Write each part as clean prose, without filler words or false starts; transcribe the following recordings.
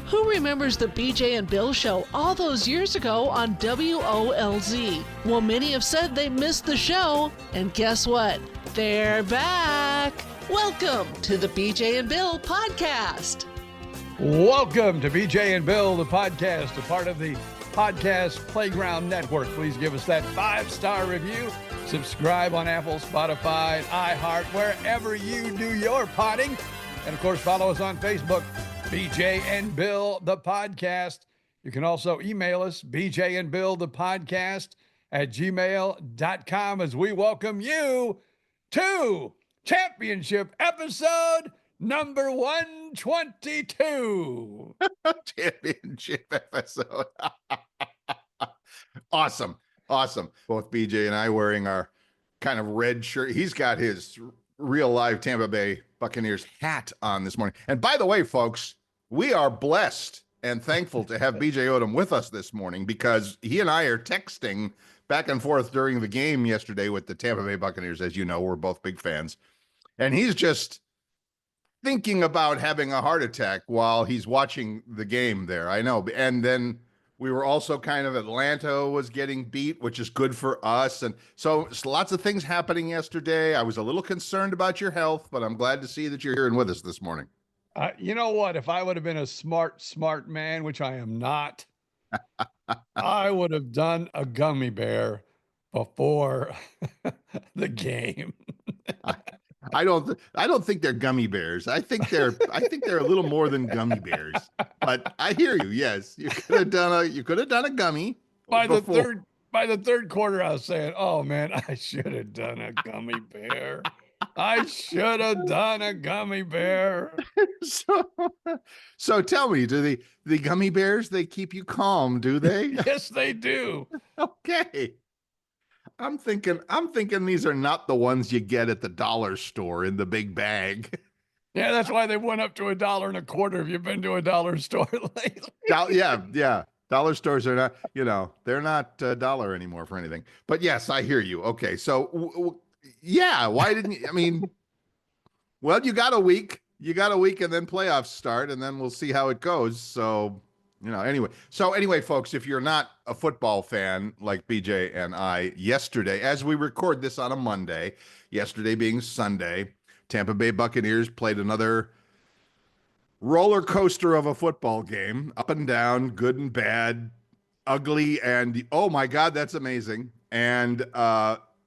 Who remembers the BJ and Bill show all those years ago on WOLZ? Well, many have said they missed the show, and guess what? They're back. Welcome to the BJ and Bill podcast. Welcome to BJ and Bill, the podcast, a part of the Podcast Playground Network. Please give us that 5-star review. Subscribe on Apple, Spotify, iHeart, wherever you do your potting. And, of course, follow us on Facebook, BJ and Bill, the podcast. You can also email us, BJ and Bill, the podcast @gmail.com, as we welcome you to championship episode number 122. Championship episode. Awesome. Both BJ and I wearing our kind of red shirt. He's got his real live Tampa Bay Buccaneers hat on this morning. And by the way, folks, we are blessed and thankful to have BJ Odom with us this morning, because he and I are texting back and forth during the game yesterday with the Tampa Bay Buccaneers. As you know, we're both big fans. And he's just thinking about having a heart attack while he's watching the game there. I know. And then we were also kind of, Atlanta was getting beat, which is good for us. And so lots of things happening yesterday. I was a little concerned about your health, but I'm glad to see that you're here and with us this morning. You know what? If I would have been a smart man, which I am not, I would have done a gummy bear before the game. I don't think they're gummy bears. I think they're a little more than gummy bears. But I hear you. Yes, you could have done a gummy. By the third quarter, I was saying, "Oh man, I should have done a gummy bear. I should have done a gummy bear." So tell me, do the gummy bears, they keep you calm, do they? Yes, they do. Okay. I'm thinking these are not the ones you get at the dollar store in the big bag. Yeah, that's why they went up to $1.25. If you've been to a dollar store lately. Yeah. Dollar stores are not, they're not a dollar anymore for anything. But yes, I hear you. Okay. So yeah, why didn't you, well, you got a week and then playoffs start, and then we'll see how it goes. So, anyway, folks, if you're not a football fan like BJ and I, yesterday, as we record this on a Monday, yesterday being Sunday, Tampa Bay Buccaneers played another roller coaster of a football game, up and down, good and bad, ugly, and oh my God, that's amazing.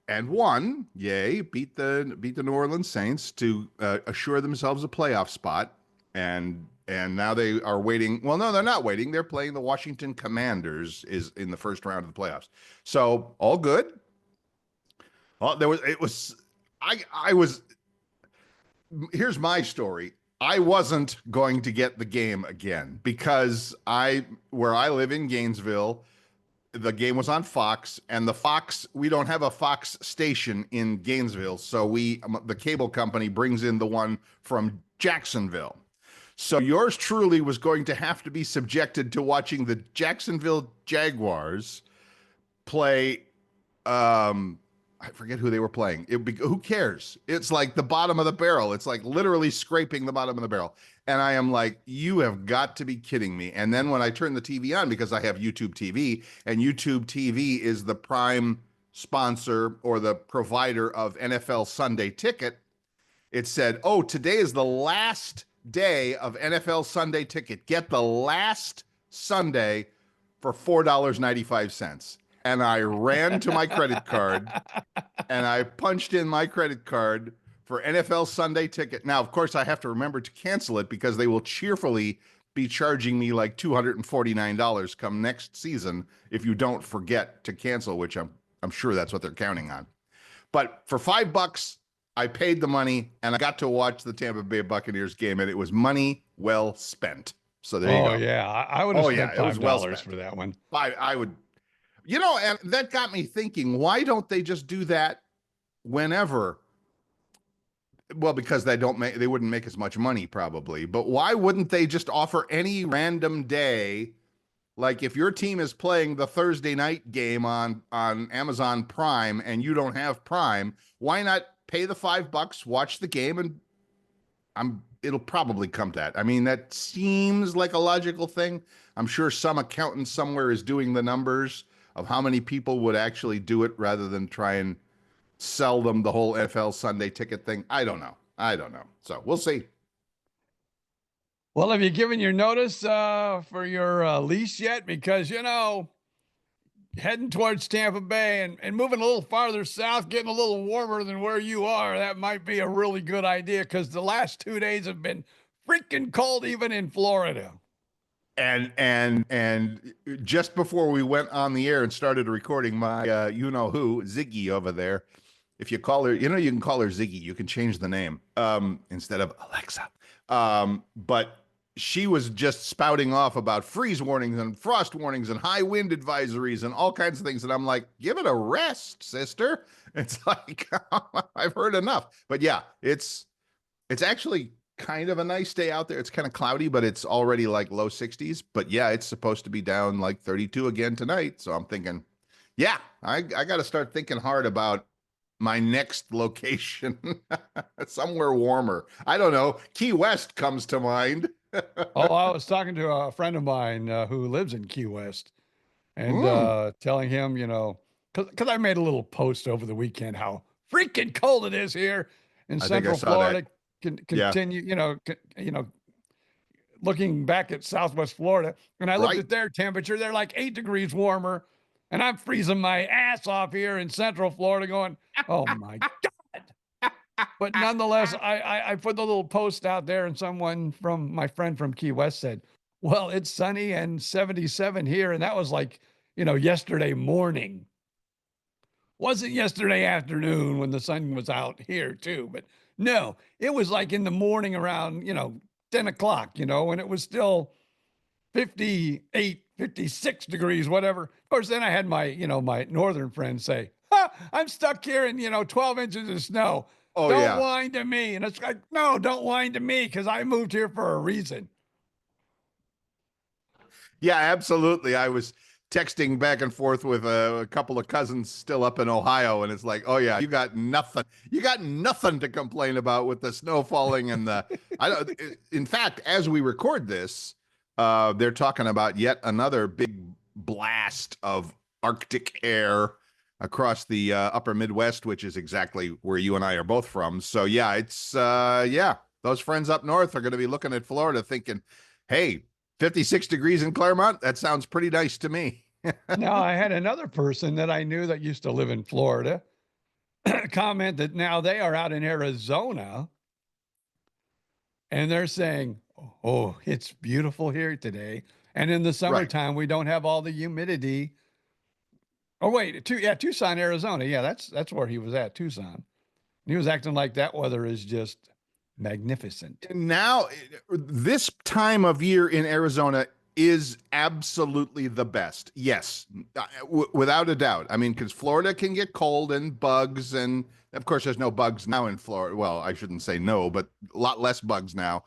And won, yay, beat the New Orleans Saints to assure themselves a playoff spot. And now they are waiting. Well, no, they're not waiting. They're playing the Washington Commanders is in the first round of the playoffs. So all good. Well, here's my story. I wasn't going to get the game again because where I live in Gainesville, the game was on Fox, and we don't have a Fox station in Gainesville. So the cable company brings in the one from Jacksonville. So yours truly was going to have to be subjected to watching the Jacksonville Jaguars play. I forget who they were playing. Who cares? It's like the bottom of the barrel. It's like literally scraping the bottom of the barrel. And I am like, you have got to be kidding me. And then when I turn the TV on, because I have YouTube TV, and YouTube TV is the prime sponsor or the provider of NFL Sunday Ticket, it said, oh, today is the last day of NFL Sunday Ticket. Get the last Sunday for $4.95. And I ran to my credit card and I punched in my credit card for NFL Sunday Ticket. Now, of course, I have to remember to cancel it because they will cheerfully be charging me like $249 come next season if you don't forget to cancel, which I'm sure that's what they're counting on. But for $5, I paid the money and I got to watch the Tampa Bay Buccaneers game, and it was money well spent. So there you go. Oh yeah, I would have spent $5 for that one. I would, and that got me thinking, why don't they just do that whenever? Well, because they wouldn't make as much money probably, but why wouldn't they just offer any random day? Like if your team is playing the Thursday night game on Amazon Prime and you don't have Prime, why not pay the $5, watch the game, and it'll probably come to that. I mean, that seems like a logical thing. I'm sure some accountant somewhere is doing the numbers of how many people would actually do it rather than try and sell them the whole NFL Sunday ticket thing. I don't know. So we'll see. Well, have you given your notice for your lease yet? Because, heading towards Tampa Bay and moving a little farther south, getting a little warmer than where you are, that might be a really good idea because the last 2 days have been freaking cold, even in Florida. And just before we went on the air and started recording, my you know who, Ziggy over there, if you call her, you can call her Ziggy. You can change the name instead of Alexa. But she was just spouting off about freeze warnings and frost warnings and high wind advisories and all kinds of things. And I'm like, give it a rest, sister. It's like, I've heard enough. But yeah, it's actually kind of a nice day out there. It's kind of cloudy, but it's already like low 60s. But yeah, it's supposed to be down like 32 again tonight. So I'm thinking, yeah, I got to start thinking hard about my next location. Somewhere warmer. I don't know. Key West comes to mind. Oh, I was talking to a friend of mine who lives in Key West and telling him, because I made a little post over the weekend how freaking cold it is here in Central Florida. Continue, looking back at Southwest Florida, and I looked at their temperature. They're like 8 degrees warmer, and I'm freezing my ass off here in Central Florida going, oh, my God. But nonetheless, I put the little post out there, and my friend from Key West said, well, it's sunny and 77 here. And that was like, yesterday morning. Wasn't yesterday afternoon when the sun was out here too. But no, it was like in the morning around, 10 o'clock, when it was still 58, 56 degrees, whatever. Of course, then I had my northern friends say, I'm stuck here in, 12 inches of snow. Oh, don't whine to me. And it's like, no, don't whine to me because I moved here for a reason. Yeah, absolutely. I was texting back and forth with a couple of cousins still up in Ohio, and it's like, oh yeah, you got nothing. You got nothing to complain about with the snow falling and in fact, as we record this, they're talking about yet another big blast of Arctic air across the upper Midwest, which is exactly where you and I are both from. So yeah, it's those friends up north are going to be looking at Florida thinking, hey, 56 degrees in Claremont, that sounds pretty nice to me. Now, I had another person that I knew that used to live in Florida comment that now they are out in Arizona and they're saying, oh, it's beautiful here today. And in the summertime, we don't have all the humidity. Oh, wait, Tucson, Arizona. Yeah, that's where he was at, Tucson. He was acting like that weather is just magnificent. Now, this time of year in Arizona is absolutely the best. Yes, without a doubt. I mean, because Florida can get cold and bugs, and of course, there's no bugs now in Florida. Well, I shouldn't say no, but a lot less bugs now.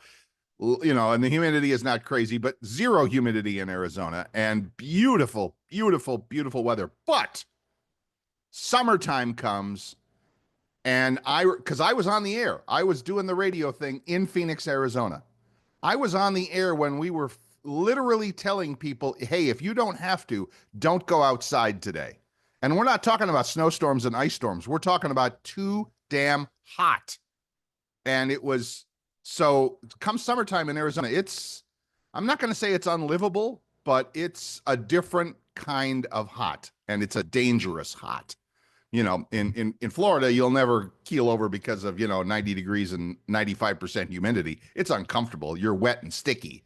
And the humidity is not crazy, but zero humidity in Arizona and beautiful, beautiful, beautiful weather. But summertime comes, and because I was on the air, I was doing the radio thing in Phoenix, Arizona. I was on the air when we were literally telling people, hey, if you don't have to, don't go outside today. And we're not talking about snowstorms and ice storms. We're talking about too damn hot. And it was, so come summertime in Arizona, I'm not going to say it's unlivable, but it's a different kind of hot, and it's a dangerous hot. In Florida, you'll never keel over because of, 90 degrees and 95% humidity. It's uncomfortable. You're wet and sticky.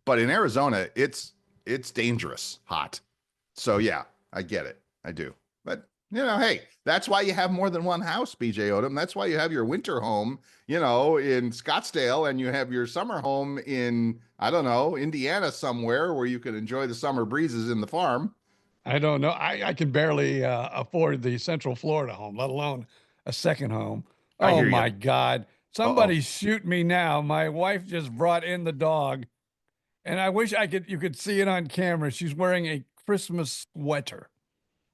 But in Arizona, it's dangerous hot. So yeah, I get it. I do. But hey, that's why you have more than one house, BJ Odom. That's why you have your winter home, in Scottsdale, and you have your summer home in, I don't know, Indiana somewhere where you can enjoy the summer breezes in the farm. I don't know. I can barely afford the Central Florida home, let alone a second home. Oh my God. Somebody shoot me now. My wife just brought in the dog, and I wish you could see it on camera. She's wearing a Christmas sweater.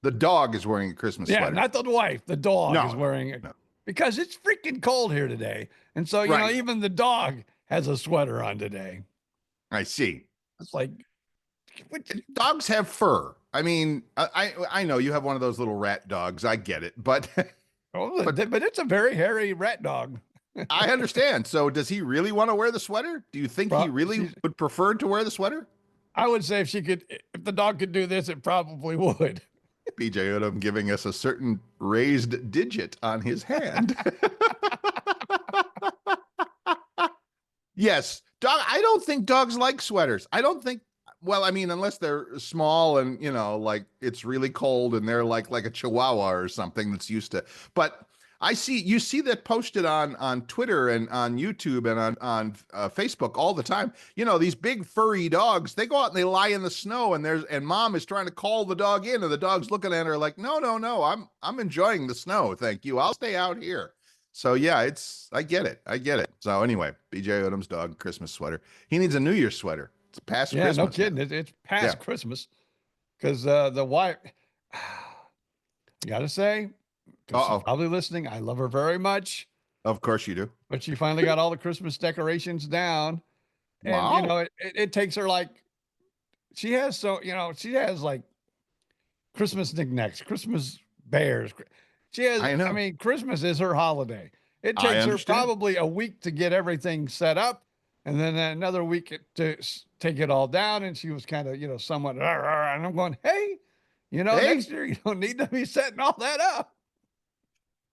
The dog is wearing a Christmas sweater. Yeah, not the wife. The dog is wearing it because it's freaking cold here today. And so, even the dog has a sweater on today. I see. It's like, Dogs have fur. I mean, I know you have one of those little rat dogs. I get it, but but it's a very hairy rat dog. I understand. So does he really want to wear the sweater? Do you think he really would prefer to wear the sweater? I would say if the dog could do this, it probably would. BJ Odom giving us a certain raised digit on his hand. Yes, dog. I don't think dogs like sweaters. I don't think. Well, I mean, unless they're small and like it's really cold and they're like a Chihuahua or something that's used to. But you see that posted on Twitter and on YouTube and on Facebook all the time. These big furry dogs. They go out and they lie in the snow and mom is trying to call the dog in and the dog's looking at her like, no, I'm enjoying the snow, thank you. I'll stay out here. So yeah, I get it. So anyway, BJ Odom's dog Christmas sweater. He needs a New Year's sweater. It's past Christmas. Yeah, no kidding. It's past Christmas because the wife. I gotta say, she's probably listening. I love her very much. Of course you do. But she finally got all the Christmas decorations down, and wow. It takes her like she has like Christmas knickknacks, Christmas bears. She has. I mean, Christmas is her holiday. It takes her probably a week to get everything set up, and then another week to take it all down. And she was kind of, somewhat. And I'm going, hey, next year you don't need to be setting all that up.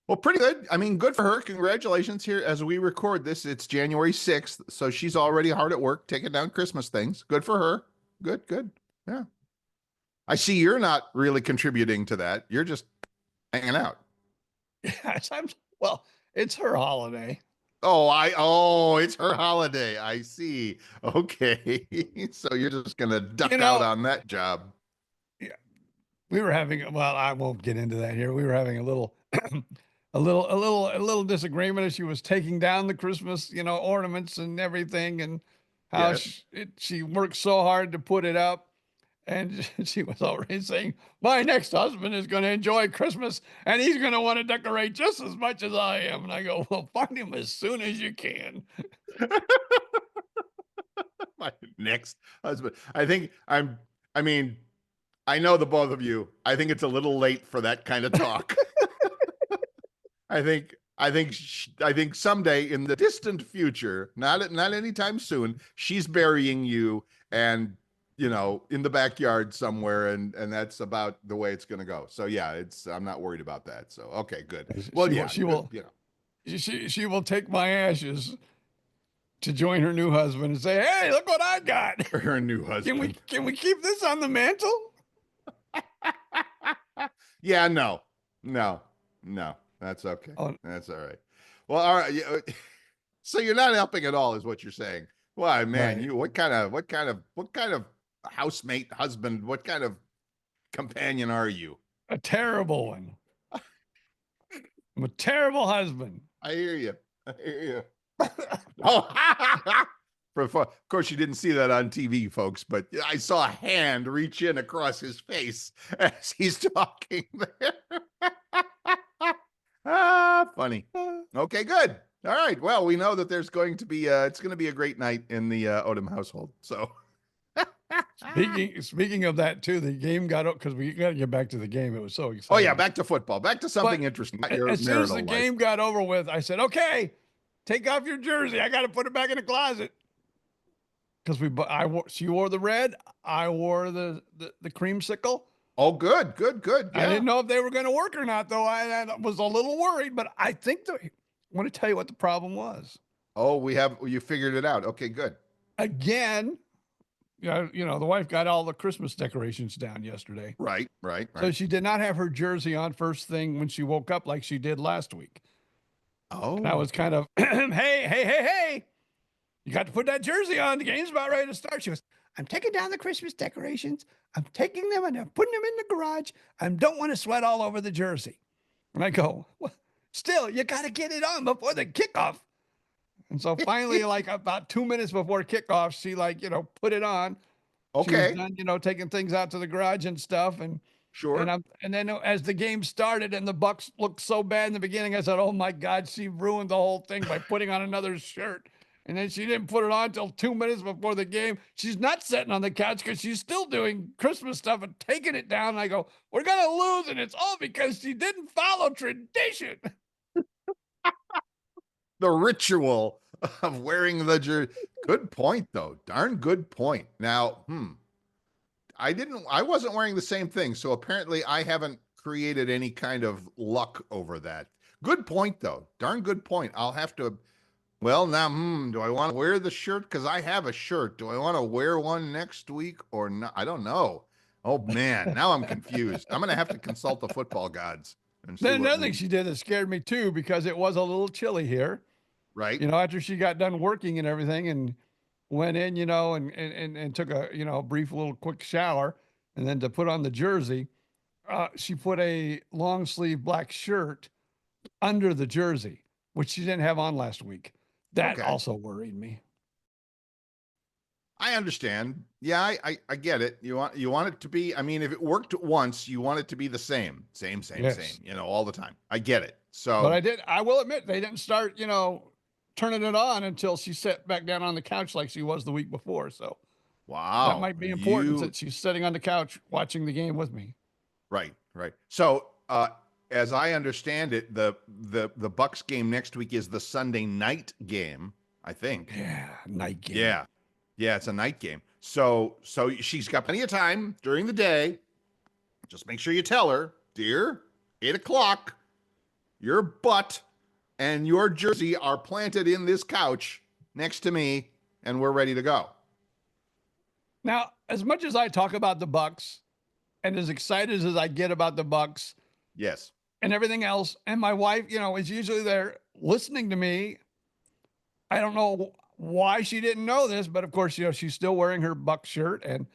Well, pretty good. I mean, good for her. Congratulations. Here as we record this, it's January 6th, so she's already hard at work taking down Christmas things. Good for her. Good. Yeah. I see you're not really contributing to that. You're just hanging out. Yes, well, it's her holiday. It's her holiday. I see. Okay. So you're just going to duck out on that job. Yeah. We were having, well, I won't get into that here. We were having a little, a little disagreement as she was taking down the Christmas, ornaments and everything, and how she worked so hard to put it up. And she was already saying, my next husband is going to enjoy Christmas and he's going to want to decorate just as much as I am. And I go, well, find him as soon as you can. My next husband. I know the both of you. I think it's a little late for that kind of talk. I think someday in the distant future, not anytime soon, she's burying you and in the backyard somewhere, and that's about the way it's going to go. So yeah, I'm not worried about that. So okay, good. Well, she will take my ashes to join her new husband and say, "Hey, look what I got." Her new husband. Can we keep this on the mantle? Yeah, no, that's okay. That's all right. Well, all right. So you're not helping at all, is what you're saying. Why, man? Right. What kind of housemate, husband, what kind of companion are you? A terrible one. I'm a terrible husband. I hear you. Of course, you didn't see that on TV, folks, but I saw a hand reach in across his face as he's talking there. Funny. Okay, good. All right. Well, we know that there's going to be it's going to be a great night in the Odom household. So Speaking of that too, the game got up because we got to get back to the game. It was so exciting. Oh yeah, back to football, back to something interesting. As soon as the game got over with, I said, "Okay, take off your jersey. I got to put it back in the closet." Because she wore the red, I wore the creamsicle. Oh, good. Yeah. I didn't know if they were going to work or not, though. I was a little worried, but I think I want to tell you what the problem was. Oh, you figured it out. Okay, good. Again. The wife got all the Christmas decorations down yesterday. Right. So she did not have her jersey on first thing when she woke up like she did last week. Oh. And I was kind of, hey, you got to put that jersey on. The game's about ready to start. She goes, I'm taking down the Christmas decorations. I'm taking them and I'm putting them in the garage. I don't want to sweat all over the jersey. And I go, well, still, you got to get it on before the kickoff. And so finally, like about 2 minutes before kickoff, she put it on. Okay. She was done, taking things out to the garage and stuff. And sure. And then as the game started and the Bucs looked so bad in the beginning, I said, oh my God, she ruined the whole thing by putting on another shirt. And then she didn't put it on until 2 minutes before the game. She's not sitting on the couch because she's still doing Christmas stuff and taking it down. And I go, we're going to lose. And it's all because she didn't follow tradition. The ritual of wearing the jersey. Good point, though. Darn good point. Now, I wasn't wearing the same thing. So apparently I haven't created any kind of luck over that. Good point, though. Darn good point. I'll have to. Well, now, do I want to wear the shirt? Because I have a shirt. Do I want to wear one next week or not? I don't know. Oh, man. Now I'm confused. I'm going to have to consult the football gods. And see Then what another thing she did that scared me too, because it was a little chilly here. Right. After she got done working and everything and went in, and took a, brief little quick shower. And then to put on the jersey, she put a long sleeve black shirt under the jersey, which she didn't have on last week. That also worried me. I understand. Yeah, I get it. You want it to be, I mean, if it worked once, you want it to be the same, Yes. all the time. I get it. So, But I will admit, they didn't start, turning it on until she sat back down on the couch like she was the week before. So wow, that might be important that she's sitting on the couch watching the game with me. Right. So, as I understand it, the Bucs game next week is the Sunday night game, I think. Yeah, night game. Yeah, it's a night game. So she's got plenty of time during the day. Just make sure you tell her, dear, 8:00, your butt and your jersey are planted in this couch next to me, and we're ready to go. Now, as much as I talk about the Bucs, and as excited as I get about the Bucs, Yes. and everything else, and my wife, is usually there listening to me. I don't know why she didn't know this, but of course, she's still wearing her Bucs shirt, and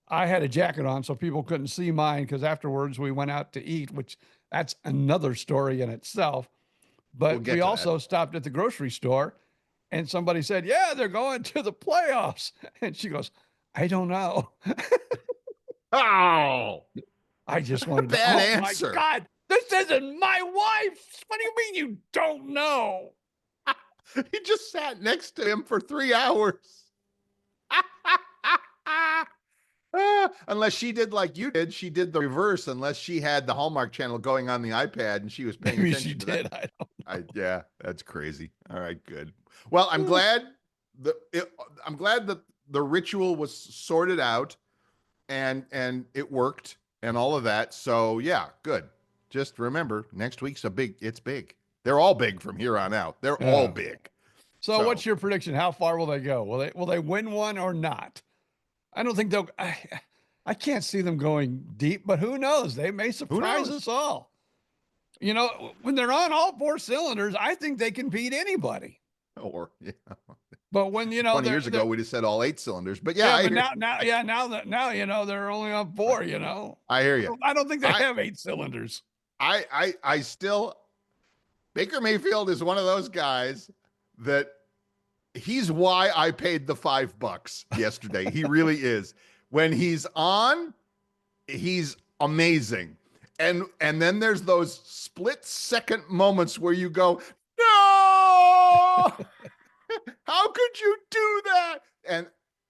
I had a jacket on, so people couldn't see mine because afterwards we went out to eat, which that's another story in itself. But we also stopped at the grocery store, and somebody said, "Yeah, they're going to the playoffs," and she goes, "I don't know." Oh, I just wanted to. bad Oh answer. my God, this isn't my wife. What do you mean you don't know? He just sat next to him for 3 hours. Unless she did like you did, she did the reverse. Unless she had the Hallmark Channel going on the iPad and she was paying Maybe attention she to did. that. I don't. Yeah, that's crazy. All right, good. Well, I'm glad that the ritual was sorted out and it worked and all of that. So yeah, good. Just remember, next week's it's big. They're all big from here on out. They're all big. So what's your prediction? How far will they go? Will they win one or not? I don't think they'll. I can't see them going deep, but who knows? They may surprise us all. When they're on all four cylinders, I think they can beat anybody. Or yeah. But when 20 years ago, we'd have said all 8 cylinders. But yeah, but now they're only on 4. I hear you. I don't think they have 8 cylinders. I still, Baker Mayfield is one of those guys that he's why I paid the $5 yesterday. He really is. When he's on, he's amazing. And then there's those split-second moments where you go, no, how could you do that?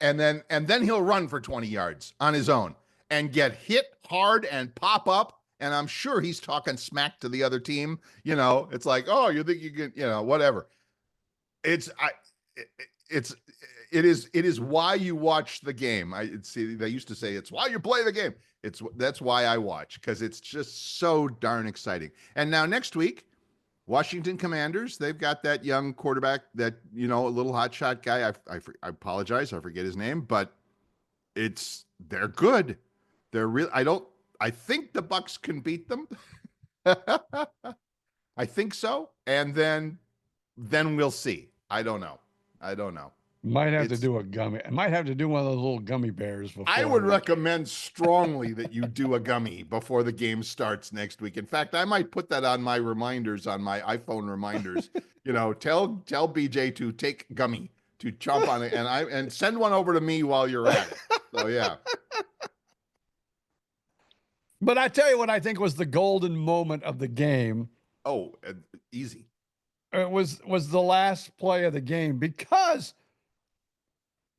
And then he'll run for 20 yards on his own and get hit hard and pop up. And I'm sure he's talking smack to the other team. It's like, oh, you think you can, whatever. It is why you watch the game. They used to say it's why you play the game. That's why I watch, because it's just so darn exciting. And now next week, Washington Commanders, they've got that young quarterback, that a little hotshot guy. I apologize, I forget his name, but they're good. They're real. I think the Bucs can beat them. I think so, and then we'll see. I don't know. Might have to do a gummy. I might have to do one of those little gummy bears before. I would recommend strongly that you do a gummy before the game starts next week. In fact, I might put that on my reminders, on my iPhone reminders. Tell BJ to take gummy, to chomp on it, and send one over to me while you're at it. So yeah. But I tell you what I think was the golden moment of the game. Oh, easy. was the last play of the game because,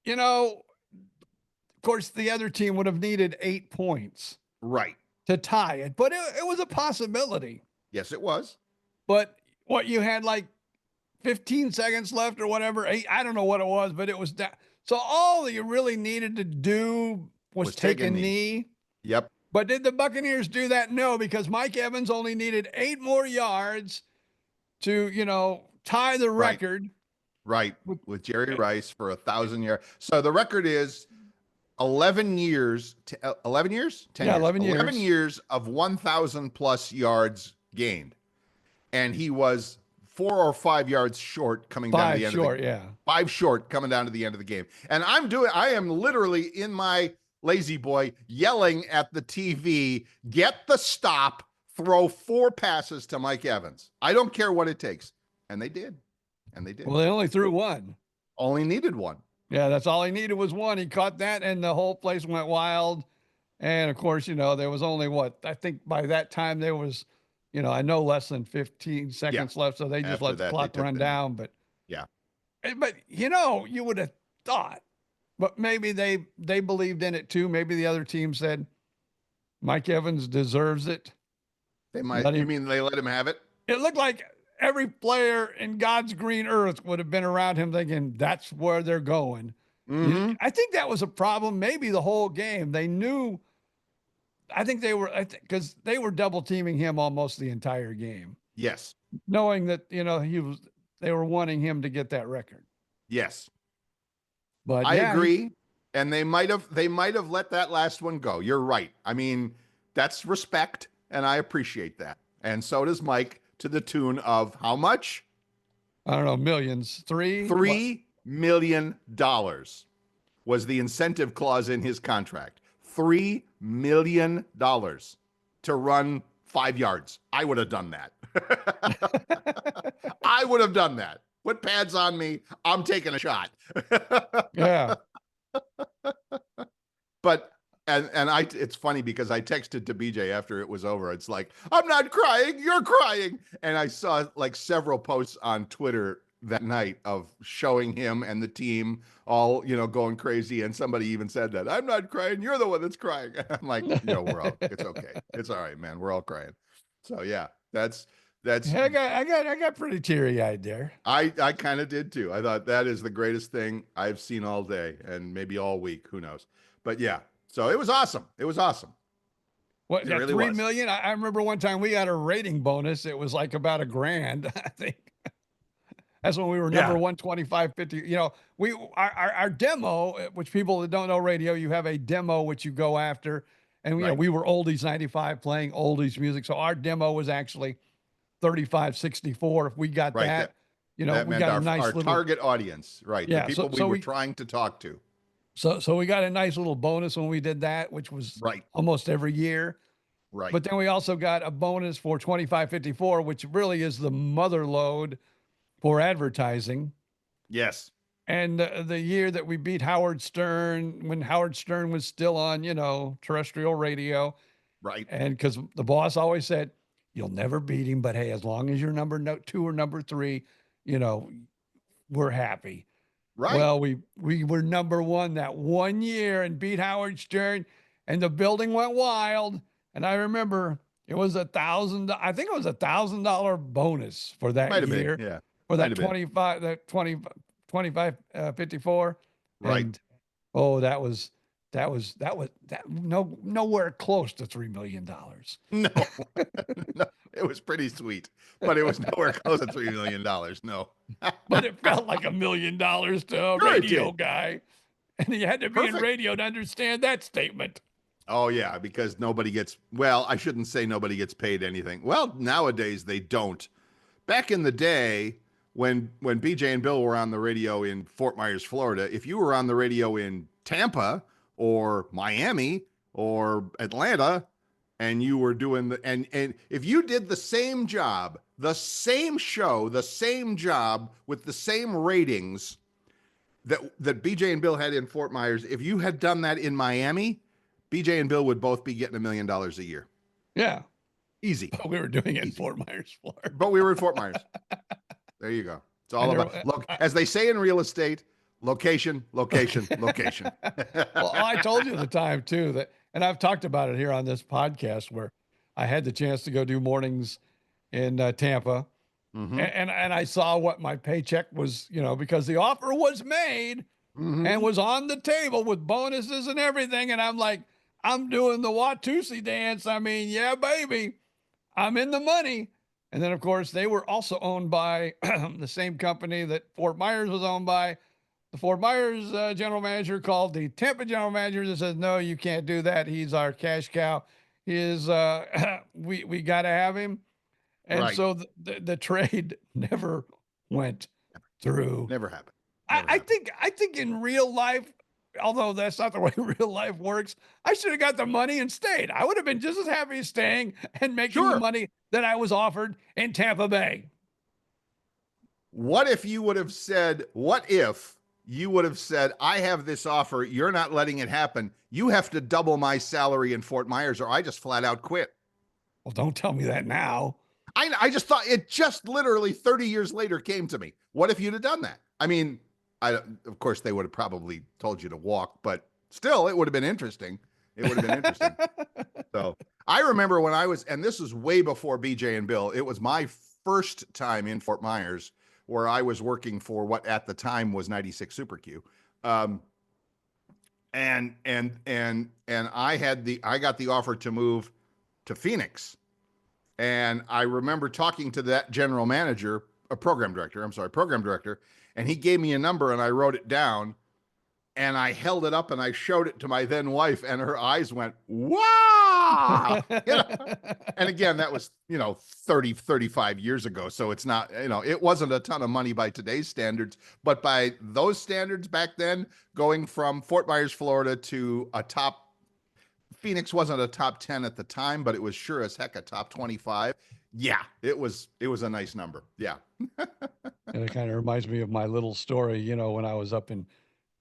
of course, the other team would have needed 8 points Right. to tie it, but it was a possibility. Yes, it was. But what you had like 15 seconds left or whatever, I don't know what it was, but it was that. So all that you really needed to do was take a knee. Yep. But did the Buccaneers do that? No, because Mike Evans only needed 8 more yards to, tie the record. Right. With Jerry Rice for 1,000 yards. So the record is 11 years, 11 years? 10 Yeah, years. 11 years. 11 years of 1,000 plus yards gained. And he was 4 or 5 yards short coming down to the end of the game. Yeah. 5 short coming down to the end of the game. And I am literally in my lazy boy yelling at the TV, get the stop, throw 4 passes to Mike Evans. I don't care what it takes. And they did. Well, they only threw 1. Only needed 1. Yeah, that's all he needed was 1. He caught that, and the whole place went wild. And, of course, there was only I think by that time there was, I know less than 15 seconds left, so they just let the clock run down. But, yeah. But, you would have thought, but maybe they believed in it too. Maybe the other team said, Mike Evans deserves it. They might. You mean they let him have it? It looked like every player in God's green earth would have been around him thinking that's where they're going. Mm-hmm. I think that was a problem. Maybe the whole game they knew. I think because they were double teaming him almost the entire game. Yes. Knowing that, they were wanting him to get that record. Yes. But I agree. And they might have let that last one go. You're right. I mean, that's respect, and I appreciate that. And so does Mike, to the tune of how much? I don't know, millions. $3 million was the incentive clause in his contract. $3 million to run 5 yards. I would have done that. I would have done that. Put pads on me. I'm taking a shot. Yeah. But it's funny because I texted to BJ after it was over. It's like, I'm not crying, you're crying. And I saw like several posts on Twitter that night of showing him and the team all, going crazy. And somebody even said that, I'm not crying, you're the one that's crying. I'm like, it's okay. It's all right, man. We're all crying. So yeah, that's I got pretty teary-eyed there. I kind of did too. I thought that is the greatest thing I've seen all day and maybe all week. Who knows? But yeah, so it was awesome. It was awesome. What, yeah, really $3 million? I remember one time we got a rating bonus. It was like about $1,000, I think. That's when we were number 125.50. Our demo, which people that don't know radio, you have a demo which you go after, and we were Oldies 95 playing oldies music. So our demo was actually 35.64. If we got that we got a nice little target audience, right? Yeah, the people we were trying to talk to. So we got a nice little bonus when we did that, which was almost every year. Right. But then we also got a bonus for 25.54, which really is the mother load for advertising. Yes. And the year that we beat Howard Stern, when Howard Stern was still on, terrestrial radio. Right. And because the boss always said, you'll never beat him, but hey, as long as you're number 2 or number 3, we're happy. Right. Well, we were number 1 that one year and beat Howard Stern, and the building went wild. And I remember it was $1,000. I think it was $1,000 bonus for that year. Yeah. For that 25.54. Right. And, that was nowhere close to $3 million. No, no, it was pretty sweet, but it was nowhere close to $3 million. No, but it felt like $1 million to a radio guy, and you had to be in radio to understand that statement. Oh yeah, because nobody gets. Well, I shouldn't say nobody gets paid anything. Well, nowadays they don't. Back in the day, when BJ and Bill were on the radio in Fort Myers, Florida, if you were on the radio in Tampa or Miami or Atlanta, and you were doing and if you did the same job, the same show, the same job with the same ratings that BJ and Bill had in Fort Myers, if you had done that in Miami, BJ and Bill would both be getting $1 million a year. Yeah. Easy. But we were doing it in Fort Myers, Florida. But we were in Fort Myers. There you go. It's all And about look, as they say in real estate, location, location, location. well, I told you at the time too that, and I've talked about it here on this podcast where I had the chance to go do mornings in Tampa, and I saw what my paycheck was, because the offer was made and was on the table with bonuses and everything, and I'm like, I'm doing the Watusi dance. I mean, yeah, baby, I'm in the money. And then, of course, they were also owned by the same company that Fort Myers was owned by. The Fort Myers general manager called the Tampa general manager and says, "No, you can't do that. He's our cash cow. He is we got to have him." And Right. so the trade never went through. Never happened. I think in real life, although that's not the way real life works, I should have got the money and stayed. I would have been just as happy staying and making the money that I was offered in Tampa Bay. What if you would have said, I have this offer, you're not letting it happen. You have to double my salary in Fort Myers or I just flat out quit. Well, don't tell me that now. I just thought it just literally 30 years later came to me. What if you'd have done that? I mean, of course they would have probably told you to walk, but still it would have been interesting. It would have been interesting. So I remember when and this was way before BJ and Bill, it was my first time in Fort Myers where I was working for what at the time was 96 Super Q. And I got the offer to move to Phoenix. And I remember talking to that program director, and he gave me a number and I wrote it down and I held it up and I showed it to my then wife and her eyes went, wow. And again, that was, 35 years ago. So it's not, it wasn't a ton of money by today's standards, but by those standards back then, going from Fort Myers, Florida to Phoenix wasn't a top 10 at the time, but it was sure as heck a top 25. Yeah, it was a nice number. Yeah. And it kind of reminds me of my little story, when I was up in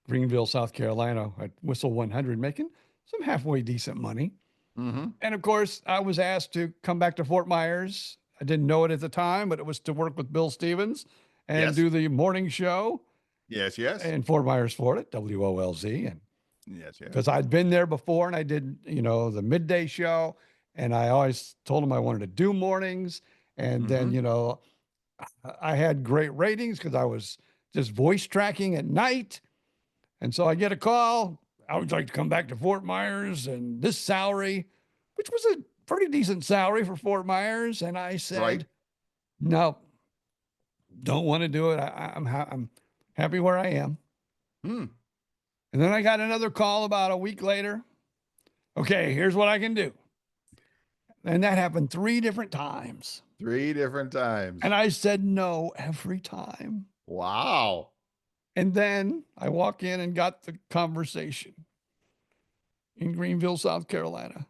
Greenville, South Carolina at Whistle 100, making some halfway decent money. And of course, I was asked to come back to Fort Myers. I didn't know it at the time, but it was to work with Bill Stevens and do the morning show. Yes. In Fort Myers, Florida, WOLZ. And yes. Because I'd been there before and I did, the midday show. And I always told them I wanted to do mornings. And then, I had great ratings because I was just voice tracking at night. And so I get a call. I would like to come back to Fort Myers and this salary, which was a pretty decent salary for Fort Myers. And I said, no, don't want to do it. I'm happy where I am. And then I got another call about a week later. Okay, here's what I can do. And that happened 3 different times. 3 different times. And I said no every time. Wow. And then I walk in and got the conversation in Greenville, South Carolina.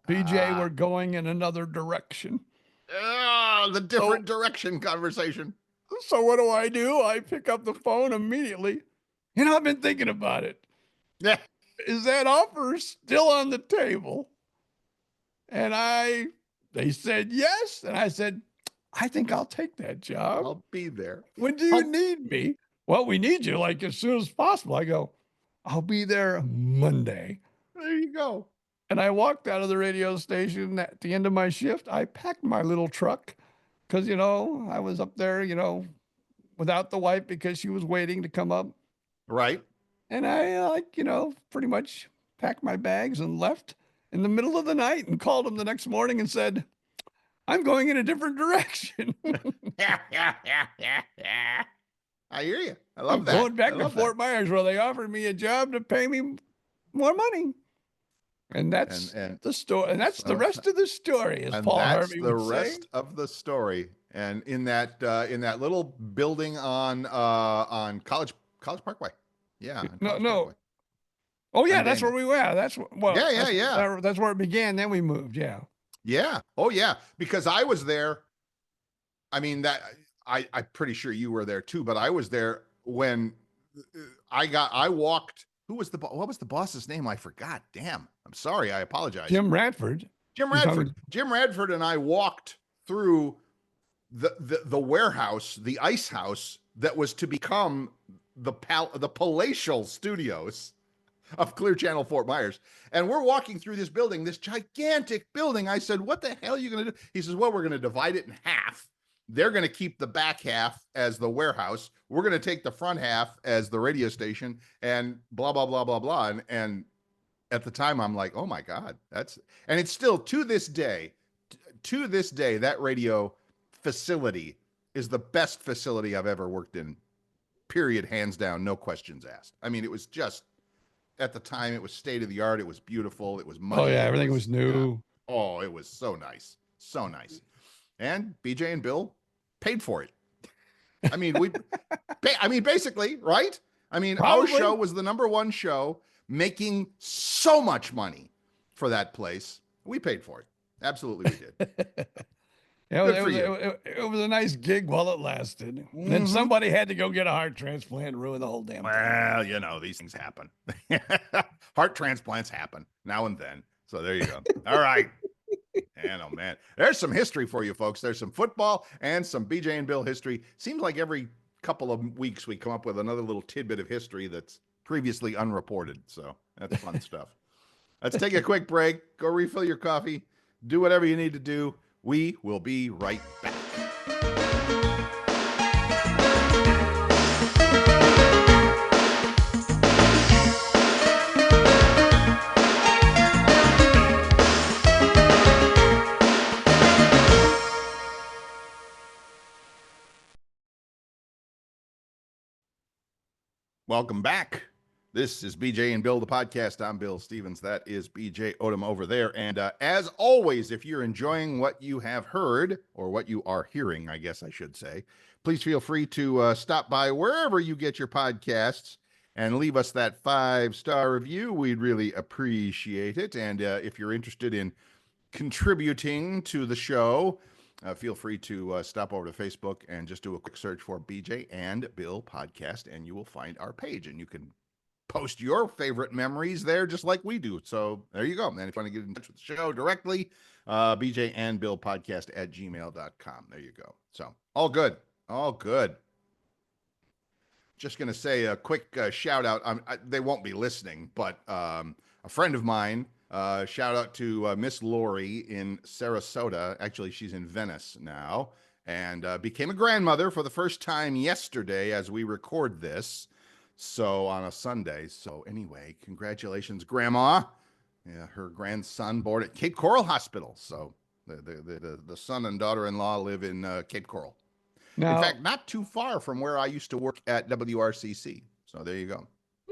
PJ, we're going in another direction. The different direction conversation. So what do? I pick up the phone immediately. I've been thinking about it. Yeah. Is that offer still on the table? And they said yes. And I said, I think I'll take that job. I'll be there. When do you need me? Well, we need you like as soon as possible. I go, I'll be there Monday. There you go. And I walked out of the radio station at the end of my shift. I packed my little truck because, I was up there, without the wife because she was waiting to come up. Right. And I pretty much packed my bags and left in the middle of the night and called him the next morning and said, I'm going in a different direction. I hear you. I love that. Going back to Fort Myers where they offered me a job to pay me more money. And that's the story. And that's the rest of the story, as Paul Harvey would say. That's the rest of the story. And in that little building on College Parkway. Yeah. No. Oh yeah, that's where we were. That's that's where it began. Then we moved. Yeah. Yeah. Oh yeah. Because I was there. I mean, I'm pretty sure you were there too, but I was there when I walked. What was the boss's name? I forgot. Damn. I'm sorry. I apologize. Jim Radford. Jim Radford and I walked through the warehouse, the ice house that was to become the palatial studios of Clear Channel Fort Myers. And we're walking through this building, this gigantic building. I said, what the hell are you going to do? He says, well, we're going to divide it in half. They're going to keep the back half as the warehouse. We're going to take the front half as the radio station, and blah, blah, blah, blah, blah. And at the time, I'm like, oh my God, and it's still to this day, that radio facility is the best facility I've ever worked in, period, hands down, no questions asked. I mean, it was just, at the time, it was state of the art. It was beautiful. It was money. Oh yeah, everything was new. Yeah. Oh, it was so nice. So nice. And BJ and Bill paid for it. I mean, basically, right? I mean, Probably. our show was the #1 show, making so much money for that place. We paid for it. Absolutely, we did. It was a nice gig while it lasted. Mm-hmm. Then somebody had to go get a heart transplant, ruin the whole damn thing. Well, you know, these things happen. Heart transplants happen now and then. So there you go. All right. And oh man, there's some history for you folks. There's some football and some BJ and Bill history. Seems like every couple of weeks we come up with another little tidbit of history that's previously unreported. So that's fun stuff. Let's take a quick break. Go refill your coffee. Do whatever you need to do. We will be right back. Welcome back. This is BJ and Bill, the podcast. I'm Bill Stevens. That is BJ Odom over there. And as always, if you're enjoying what you have heard, or what you are hearing, I guess I should say, please feel free to stop by wherever you get your podcasts and leave us that 5-star review. We'd really appreciate it. And if you're interested in contributing to the show, feel free to stop over to Facebook and just do a quick search for BJ and Bill podcast, and you will find our page, and you can post your favorite memories there just like we do. So there you go. And if you want to get in touch with the show directly, BJ and Bill podcast at gmail.com. There you go. So all good. All good. Just going to say a quick shout out. They won't be listening, but a friend of mine, shout out to Miss Lori in Sarasota. Actually, she's in Venice now, and became a grandmother for the first time yesterday as we record this. So on a Sunday. So anyway, congratulations, Grandma. Yeah, her grandson born at Cape Coral Hospital. So the son and daughter-in-law live in Cape Coral. Now, in fact, not too far from where I used to work at WRCC. So there you go.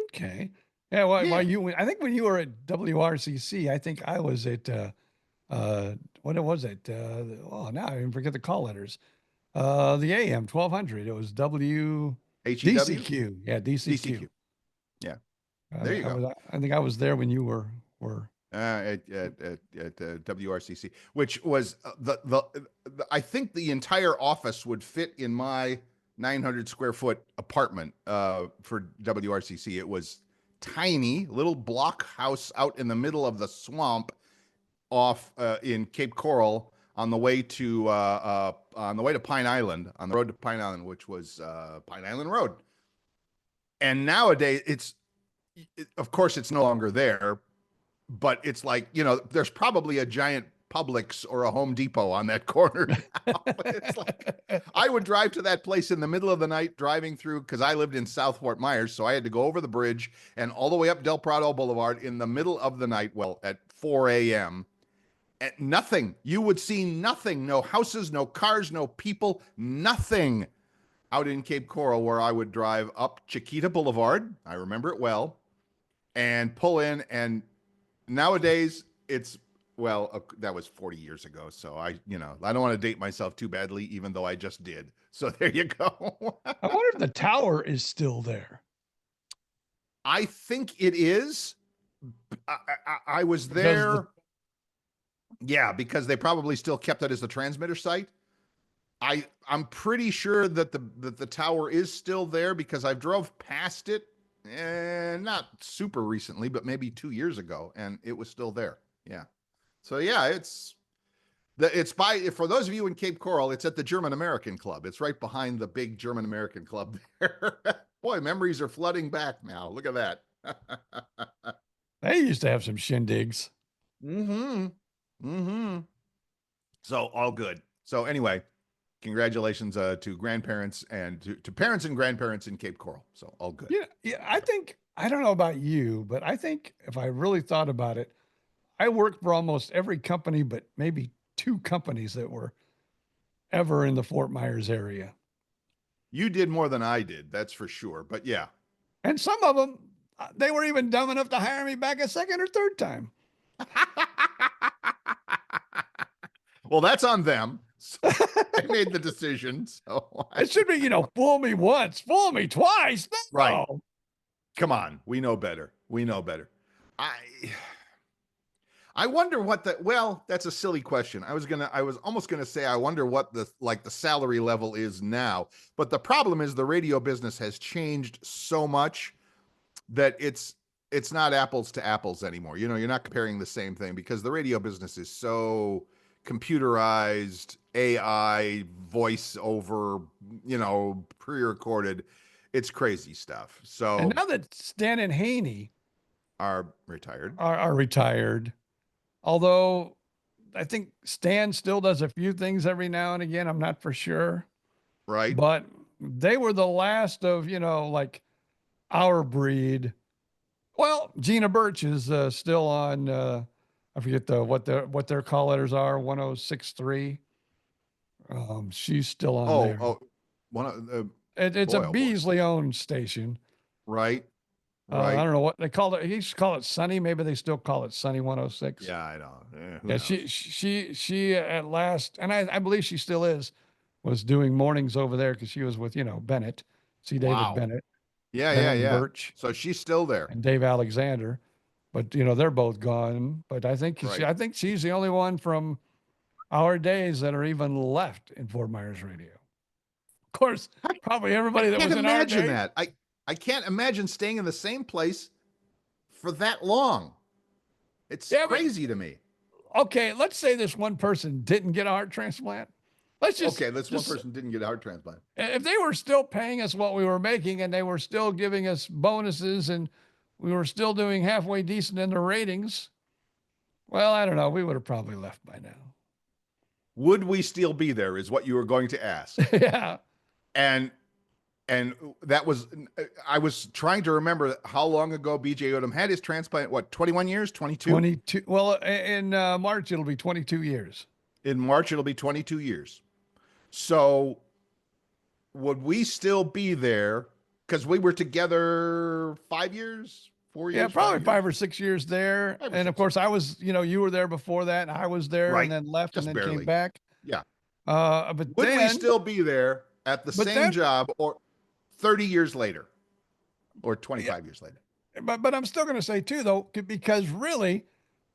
Okay. Yeah. Well, I think when you were at WRCC, I think I was at what was it? Now I even forget the call letters. The AM 1200. It was DCQ. Yeah, DCQ. Yeah. There you go. I think I was there when you were at WRCC, which was I think the entire office would fit in my 900 square foot apartment for WRCC. It was tiny, little block house out in the middle of the swamp off in Cape Coral on the way to Pine Island, on the road to Pine Island, which was Pine Island Road. And nowadays, of course, it's no longer there, but it's like, there's probably a giant Publix or a Home Depot on that corner now. It's like, I would drive to that place in the middle of the night, driving through, because I lived in South Fort Myers, so I had to go over the bridge and all the way up Del Prado Boulevard in the middle of the night, at 4 a.m., nothing. You would see nothing. No houses, no cars, no people, nothing out in Cape Coral, where I would drive up Chiquita Boulevard. I remember it well, and pull in. And nowadays it's, that was 40 years ago. So I don't want to date myself too badly, even though I just did. So there you go. I wonder if the tower is still there. I think it is. I was there. Yeah, because they probably still kept it as the transmitter site. I'm pretty sure that the tower is still there, because I've drove past it, and not super recently, but maybe 2 years ago, and it was still there. Yeah. So yeah, It's for those of you in Cape Coral, it's at the German American Club. It's right behind the big German American Club there. Boy, memories are flooding back now. Look at that. They used to have some shindigs. Mm-hmm. Mm-hmm. So all good. So anyway, congratulations to grandparents and to parents and grandparents in Cape Coral. So all good. Yeah, I think, I don't know about you, but I think if I really thought about it, I worked for almost every company, but maybe two companies that were ever in the Fort Myers area. You did more than I did, that's for sure. But yeah. And some of them, they were even dumb enough to hire me back a second or third time. Well, that's on them. So they made the decision. So It should be, fool me once, fool me twice. No. Right. Come on, we know better. We know better. I wonder what that's a silly question. I was almost gonna say I wonder what the salary level is now. But the problem is the radio business has changed so much that it's not apples to apples anymore. You're not comparing the same thing because the radio business is so computerized, AI, voice over, pre-recorded. It's crazy stuff. So And now that Stan and Haney are retired. are retired, although I think Stan still does a few things every now and again. I'm not for sure. Right. But they were the last of, like our breed. Well, Gina Birch is still on, I forget what their call letters are, 1063. She's still on there. One of It's a Beasley owned station. Right. I don't know what they call it. He used to call it Sunny. Maybe they still call it Sunny 106. Yeah, I know. Yeah, she at last, and I believe she still is, was doing mornings over there because she was with, Bennett, C. David Bennett. Yeah. Birch. So she's still there. And Dave Alexander. But, they're both gone. But I think I think she's the only one from our days that are even left in Fort Myers radio. Of course, probably everybody that was in our day. That. I can't imagine staying in the same place for that long. It's crazy to me. Okay, let's say this one person didn't get a heart transplant. One person didn't get a heart transplant. If they were still paying us what we were making and they were still giving us bonuses and we were still doing halfway decent in the ratings, well, I don't know. We would have probably left by now. Would we still be there is what you were going to ask. Yeah. And that was, I was trying to remember how long ago BJ Odom had his transplant. What, 21 years, 22? 22. Well, in March, it'll be 22 years. In March, it'll be 22 years. So would we still be there? Because we were together 5 years, 4 years? Yeah, probably 5 or 6 years there. And of course, I was, you were there before that. And I was there and then left and then came back. Yeah. But would we still be there at the same job or 30 years later or 25 years later? But I'm still going to say too, though, because really,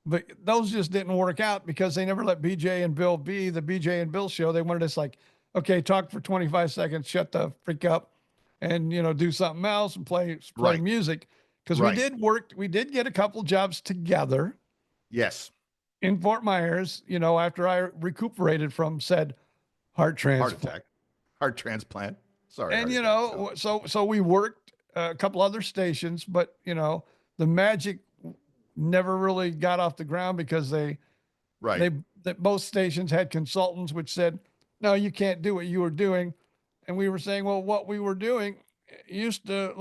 but those just didn't work out because they never let BJ and Bill be the BJ and Bill show. They wanted us like, okay, talk for 25 seconds, shut the freak up and, do something else and play music. Because we did get a couple jobs together. Yes. In Fort Myers, after I recuperated from said heart transplant. Heart transplant. Sorry. And, so we worked a couple other stations, but, the magic never really got off the ground because that both stations had consultants which said, no, you can't do what you were doing. And we were saying, well, what we were doing used to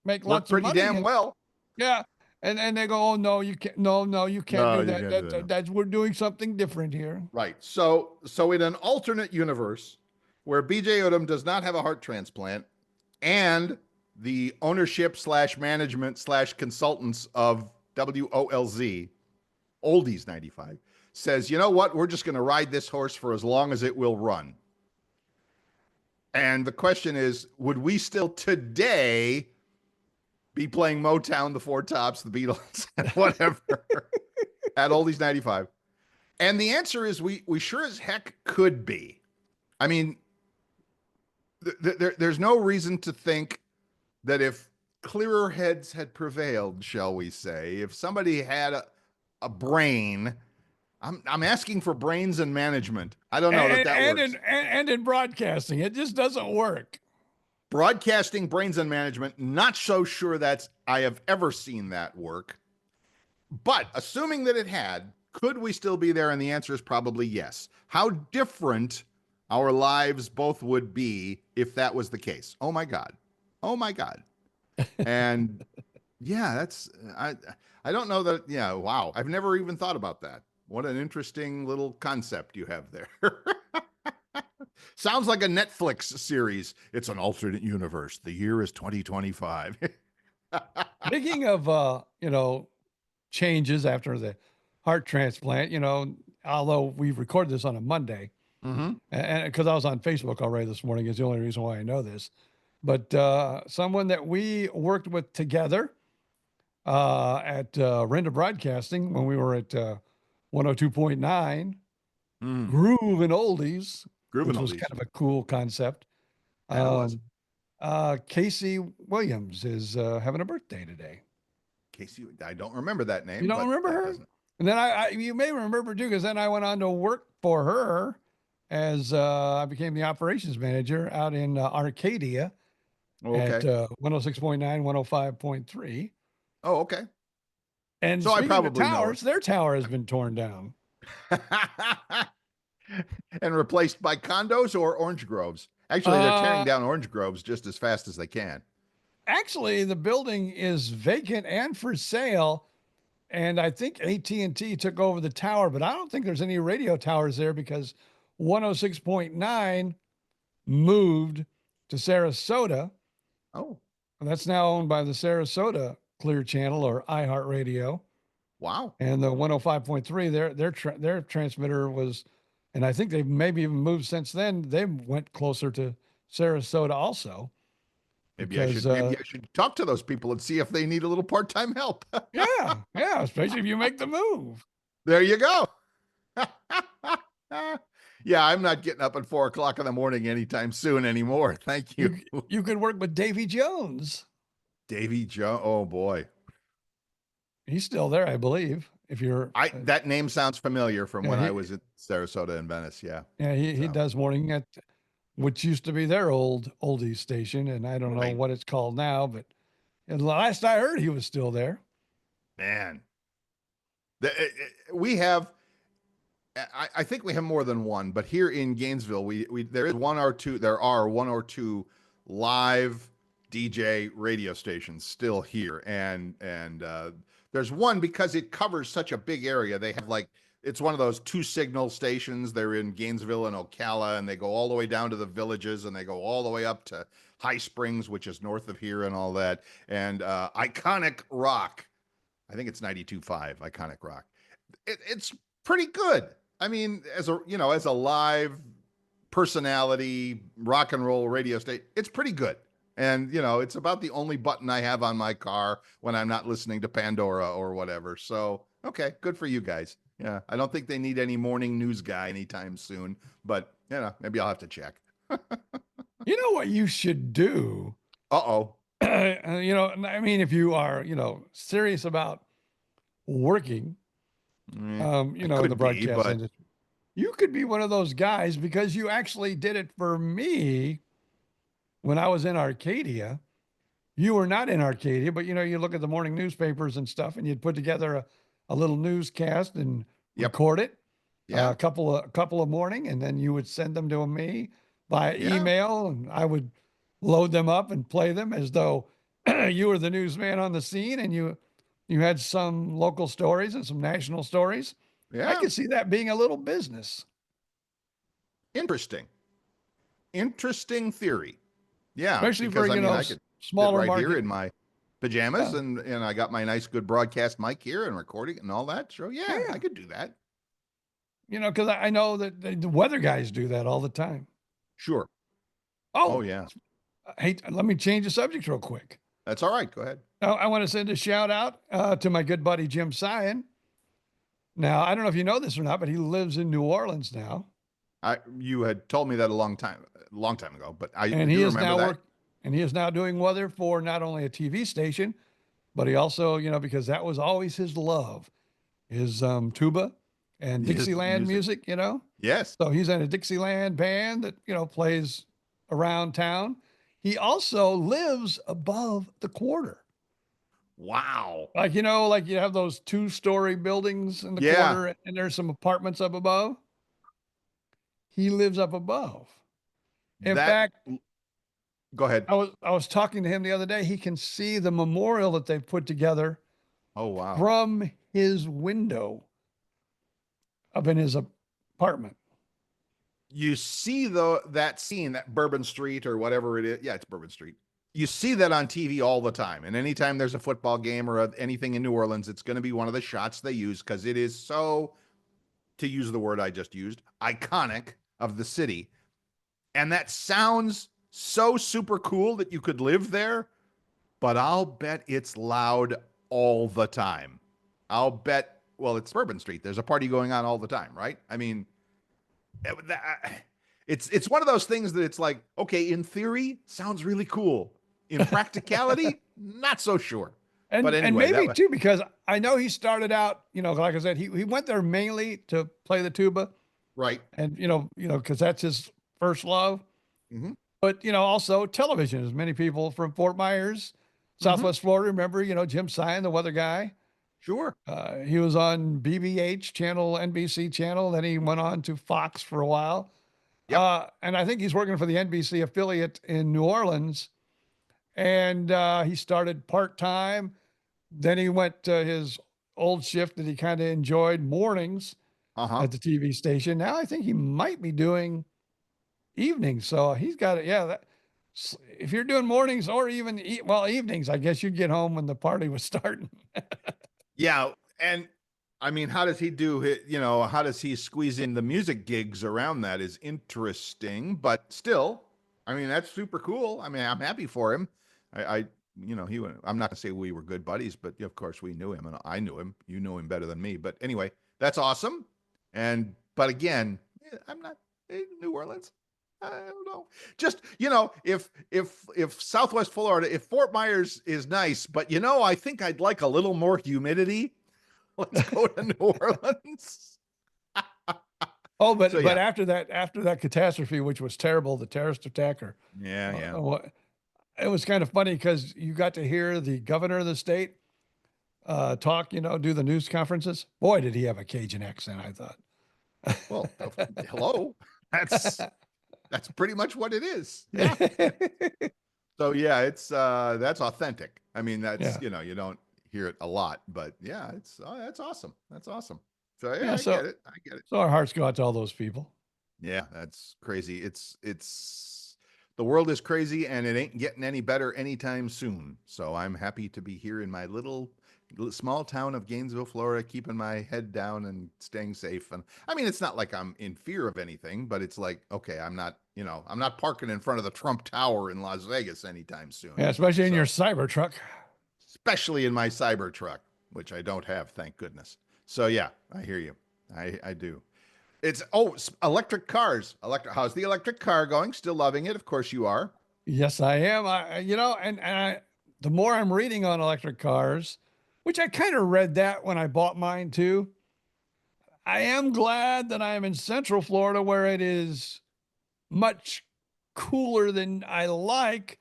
make lots of money. Pretty damn well. Yeah. And they go, oh, no, you can't. No, you can't do that. That's we're doing something different here. Right. So in an alternate universe where BJ Odom does not have a heart transplant and the ownership / management / consultants of WOLZ, Oldies 95, says, you know what? We're just going to ride this horse for as long as it will run. And the question is, would we still today be playing Motown, the Four Tops, the Beatles, and whatever at Oldies 95? And the answer is we sure as heck could be. I mean, there's no reason to think that if clearer heads had prevailed, shall we say, if somebody had a brain I'm asking for brains and management. I don't know that works. And in broadcasting, it just doesn't work. Broadcasting, brains and management. Not so sure that's I have ever seen that work. But assuming that it had, could we still be there? And the answer is probably yes. How different our lives both would be if that was the case. Oh my God. Oh my God. And yeah, I don't know that. Yeah, wow. I've never even thought about that. What an interesting little concept you have there. Sounds like a Netflix series. It's an alternate universe. The year is 2025. Speaking of, changes after the heart transplant, although we recorded this on a Monday, Mm-hmm. and because I was on Facebook already this morning is the only reason why I know this. But someone that we worked with together at Renda Broadcasting when we were at 102.9 Mm. Groove and Oldies, Groovin' which was oldies. kind of a cool concept. That it was. Casey Williams is having a birthday today. Casey, I don't remember that name. You don't but remember that her? doesn't. And then you may remember too, because then I went on to work for her as I became the operations manager out in Arcadia at Okay. 106.9, 105.3. Oh, okay. And So I speaking of the probably know her. towers, their tower has been torn down. And replaced by condos or orange groves. Actually, they're tearing down orange groves just as fast as they can. Actually, the building is vacant and for sale. And I think AT&T took over the tower, but I don't think there's any radio towers there because 106.9 moved to Sarasota. Oh, That's now owned by the Sarasota Clear Channel or iHeartRadio. wow. And the 105.3, their transmitter was, and I think they've maybe even moved since then. They went closer to Sarasota also. Maybe I Because should talk to those people and see if they need a little part-time help. yeah, especially if you make the move. There you go. Yeah, I'm not getting up at 4 o'clock in the morning anytime soon anymore. Thank you. You could work with Davy Jones. Davy Joe. Oh boy. He's still there, I believe. If you're, That name sounds familiar from when he, I was at Sarasota and Venice. Yeah. he So, does morning at which used to be their old oldies station, and I don't know right. what it's called now, but and last I heard, he was still there. Man, we have. I think we have more than one, but here in Gainesville, there are one or two live DJ radio stations still here, and there's one because it covers such a big area. They have it's one of those two signal stations. They're in Gainesville and Ocala, and they go all the way down to the villages, and they go all the way up to High Springs, which is north of here, and all that. And Iconic Rock, I think it's 92.5 Iconic Rock. It's pretty good. I mean, as a live personality rock and roll radio station, it's pretty good. And it's about the only button I have on my car when I'm not listening to Pandora or whatever. So, okay, good for you guys. Yeah, I don't think they need any morning news guy anytime soon, but maybe I'll have to check. You know what you should do? Uh-oh. I mean, if you are, serious about working, in the broadcast industry, you could be one of those guys because you actually did it for me when I was in Arcadia. You were not in Arcadia, but you look at the morning newspapers and stuff, and you'd put together a little newscast and record it. Yeah. A couple of morning, and then you would send them to me by email, and I would load them up and play them as though you were the newsman on the scene, and you had some local stories and some national stories. Yeah. I could see that being a little business. Interesting theory. Yeah, Especially because for, I could smaller sit right market. here in my pajamas and I got my nice good broadcast mic here and recording and all that. So yeah. I could do that. Because I know that the weather guys do that all the time. Sure. Oh yeah. Hey, let me change the subject real quick. That's all right. Go ahead. I want to send a shout out to my good buddy, Jim Sion. Now, I don't know if you know this or not, but he lives in New Orleans now. You had told me that a long time ago, but I and do he is remember now that. And he is now doing weather for not only a TV station, but he also, because that was always his love, his tuba and Yes, Dixieland music, you know? Yes. So he's in a Dixieland band that, you know, plays around town. He also lives above the quarter. Wow. Like, you know, like you have those 2-story buildings in the Yeah. quarter and there's some apartments up above. He lives up above. In That. fact, Go ahead. I was talking to him the other day. He can see the memorial that they put together Oh, wow. from his window up in his apartment. You see that scene, that Bourbon Street or whatever it is. Yeah, it's Bourbon Street. You see that on TV all the time. And anytime there's a football game or anything in New Orleans, it's going to be one of the shots they use because it is so, to use the word I just used, iconic of the city. And that sounds so super cool that you could live there, but I'll bet it's loud all the time. I'll bet, well, it's Bourbon Street. There's a party going on all the time, right? I mean, it's one of those things that it's like, okay, in theory, sounds really cool. In practicality, not so sure. And But and anyway, maybe too, because I know he started out, you know, like I said, he went there mainly to play the tuba right. and because that's his first love. Mm-hmm. But also television. As many people from Fort Myers, Mm-hmm. Southwest Florida, remember, Jim Sion, the weather guy. Sure. He was on BBH channel, NBC channel. Then he went on to Fox for a while. Yep. And I think he's working for the NBC affiliate in New Orleans. And he started part-time. Then he went to his old shift that he kind of enjoyed, mornings Uh-huh. at the TV station. Now I think he might be doing evenings. So he's got it. Yeah. If you're doing mornings or even, evenings, I guess you'd get home when the party was starting. Yeah. And I mean, how does he do it? How does he squeeze in the music gigs around that is interesting, but still, I mean, that's super cool. I mean, I'm happy for him. I'm not gonna say we were good buddies, but of course we knew him and I knew him. You knew him better than me. But anyway, that's awesome. But again, I'm not New Orleans. I don't know. Just, if Southwest Florida, if Fort Myers is nice, but I think I'd like a little more humidity. Let's go to New Orleans. Oh, but So, yeah. after that catastrophe, which was terrible, the terrorist attack, Yeah. it was kind of funny because you got to hear the governor of the state talk, do the news conferences. Boy, did he have a Cajun accent, I thought. Well, hello. That's pretty much what it is. Yeah. So yeah, it's that's authentic. I mean, that's Yeah. you don't hear it a lot, but yeah, that's awesome. That's awesome. So yeah, Yeah, I so get it. I get it. so our hearts go out to all those people. Yeah, that's crazy. It's the world is crazy and it ain't getting any better anytime soon. So I'm happy to be here in my little small town of Gainesville, Florida, keeping my head down and staying safe. And I mean, it's not like I'm in fear of anything, but it's like, okay, I'm not parking in front of the Trump Tower in Las Vegas anytime soon. Yeah, especially in So, your cyber truck. especially in my cyber truck, which I don't have, thank goodness. So yeah, I hear you. I do. It's electric cars. How's the electric car going? Still loving it? Of course you are. Yes, I am. The more I'm reading on electric cars, which I kind of read that when I bought mine too. I am glad that I am in Central Florida where it is much cooler than I like,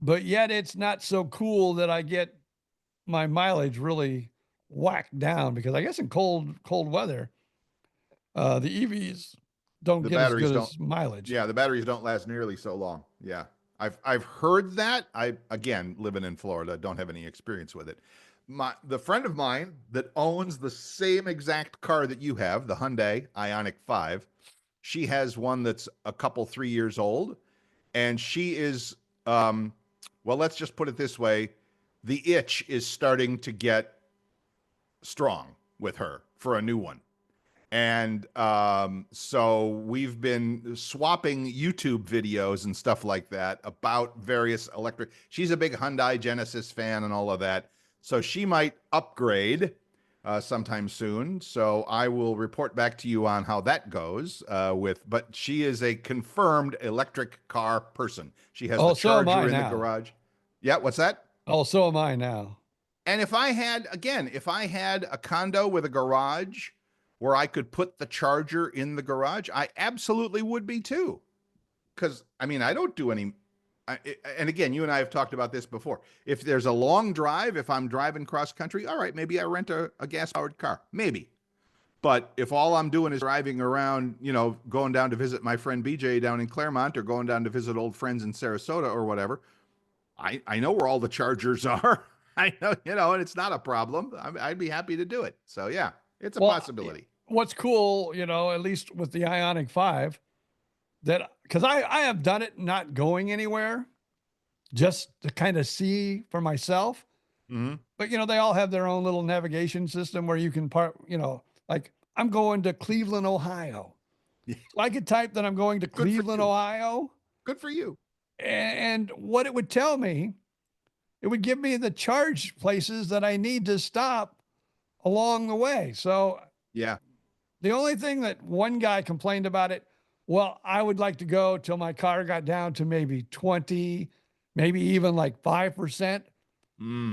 but yet it's not so cool that I get my mileage really whacked down because I guess in cold weather, the EVs don't The get as batteries good don't. as mileage. Yeah, the batteries don't last nearly so long. Yeah. I've heard that. I, again, living in Florida, don't have any experience with it. The friend of mine that owns the same exact car that you have, the Hyundai Ioniq 5, she has one that's a couple 3 years old, and she is well, let's just put it this way, the itch is starting to get strong with her for a new one. And so we've been swapping YouTube videos and stuff like that about various electric. She's a big Hyundai Genesis fan and all of that. So she might upgrade sometime soon. So I will report back to you on how that goes but she is a confirmed electric car person. She has the So am I charger in the now. garage. Yeah, what's that? Oh, so am I now. And if I had a condo with a garage, where I could put the charger in the garage, I absolutely would be too. Because I mean, I don't do any. And again, you and I have talked about this before. If there's a long drive, if I'm driving cross country, all right, maybe I rent a gas powered car, maybe. But if all I'm doing is driving around, going down to visit my friend BJ down in Claremont, or going down to visit old friends in Sarasota or whatever, I know where all the chargers are. I know, and it's not a problem. I'd be happy to do it. So yeah, it's a possibility. What's cool, at least with the Ioniq 5, that because I have done it not going anywhere, just to kind of see for myself. Mm-hmm. But they all have their own little navigation system where you can like I'm going to Cleveland, Ohio. Yeah. So I could type that I'm going to Cleveland, Ohio. Good for you. And what it would tell me, it would give me the charge places that I need to stop along the way. So yeah, the only thing that one guy complained about it, well, I would like to go till my car got down to maybe 20, maybe even like 5%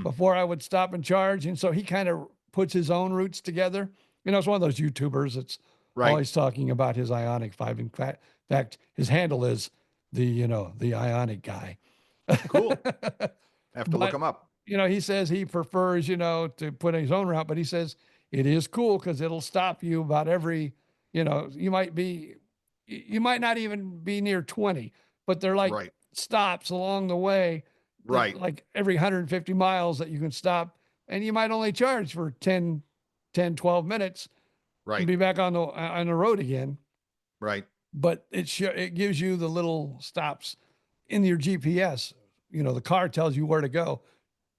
before I would stop and charge. And so he kind of puts his own routes together. It's one of those YouTubers that's always talking about his Ioniq 5. In fact, his handle is the Ioniq guy. Cool. Have to look him up. He says he prefers, to put his own route, but he says it is cool because it'll stop you about every, you might not even be near 20, but they're like stops along the way, like every 150 miles that you can stop, and you might only charge for 10, 12 minutes, and be back on the road again. Right. But it gives you the little stops in your GPS. The car tells you where to go.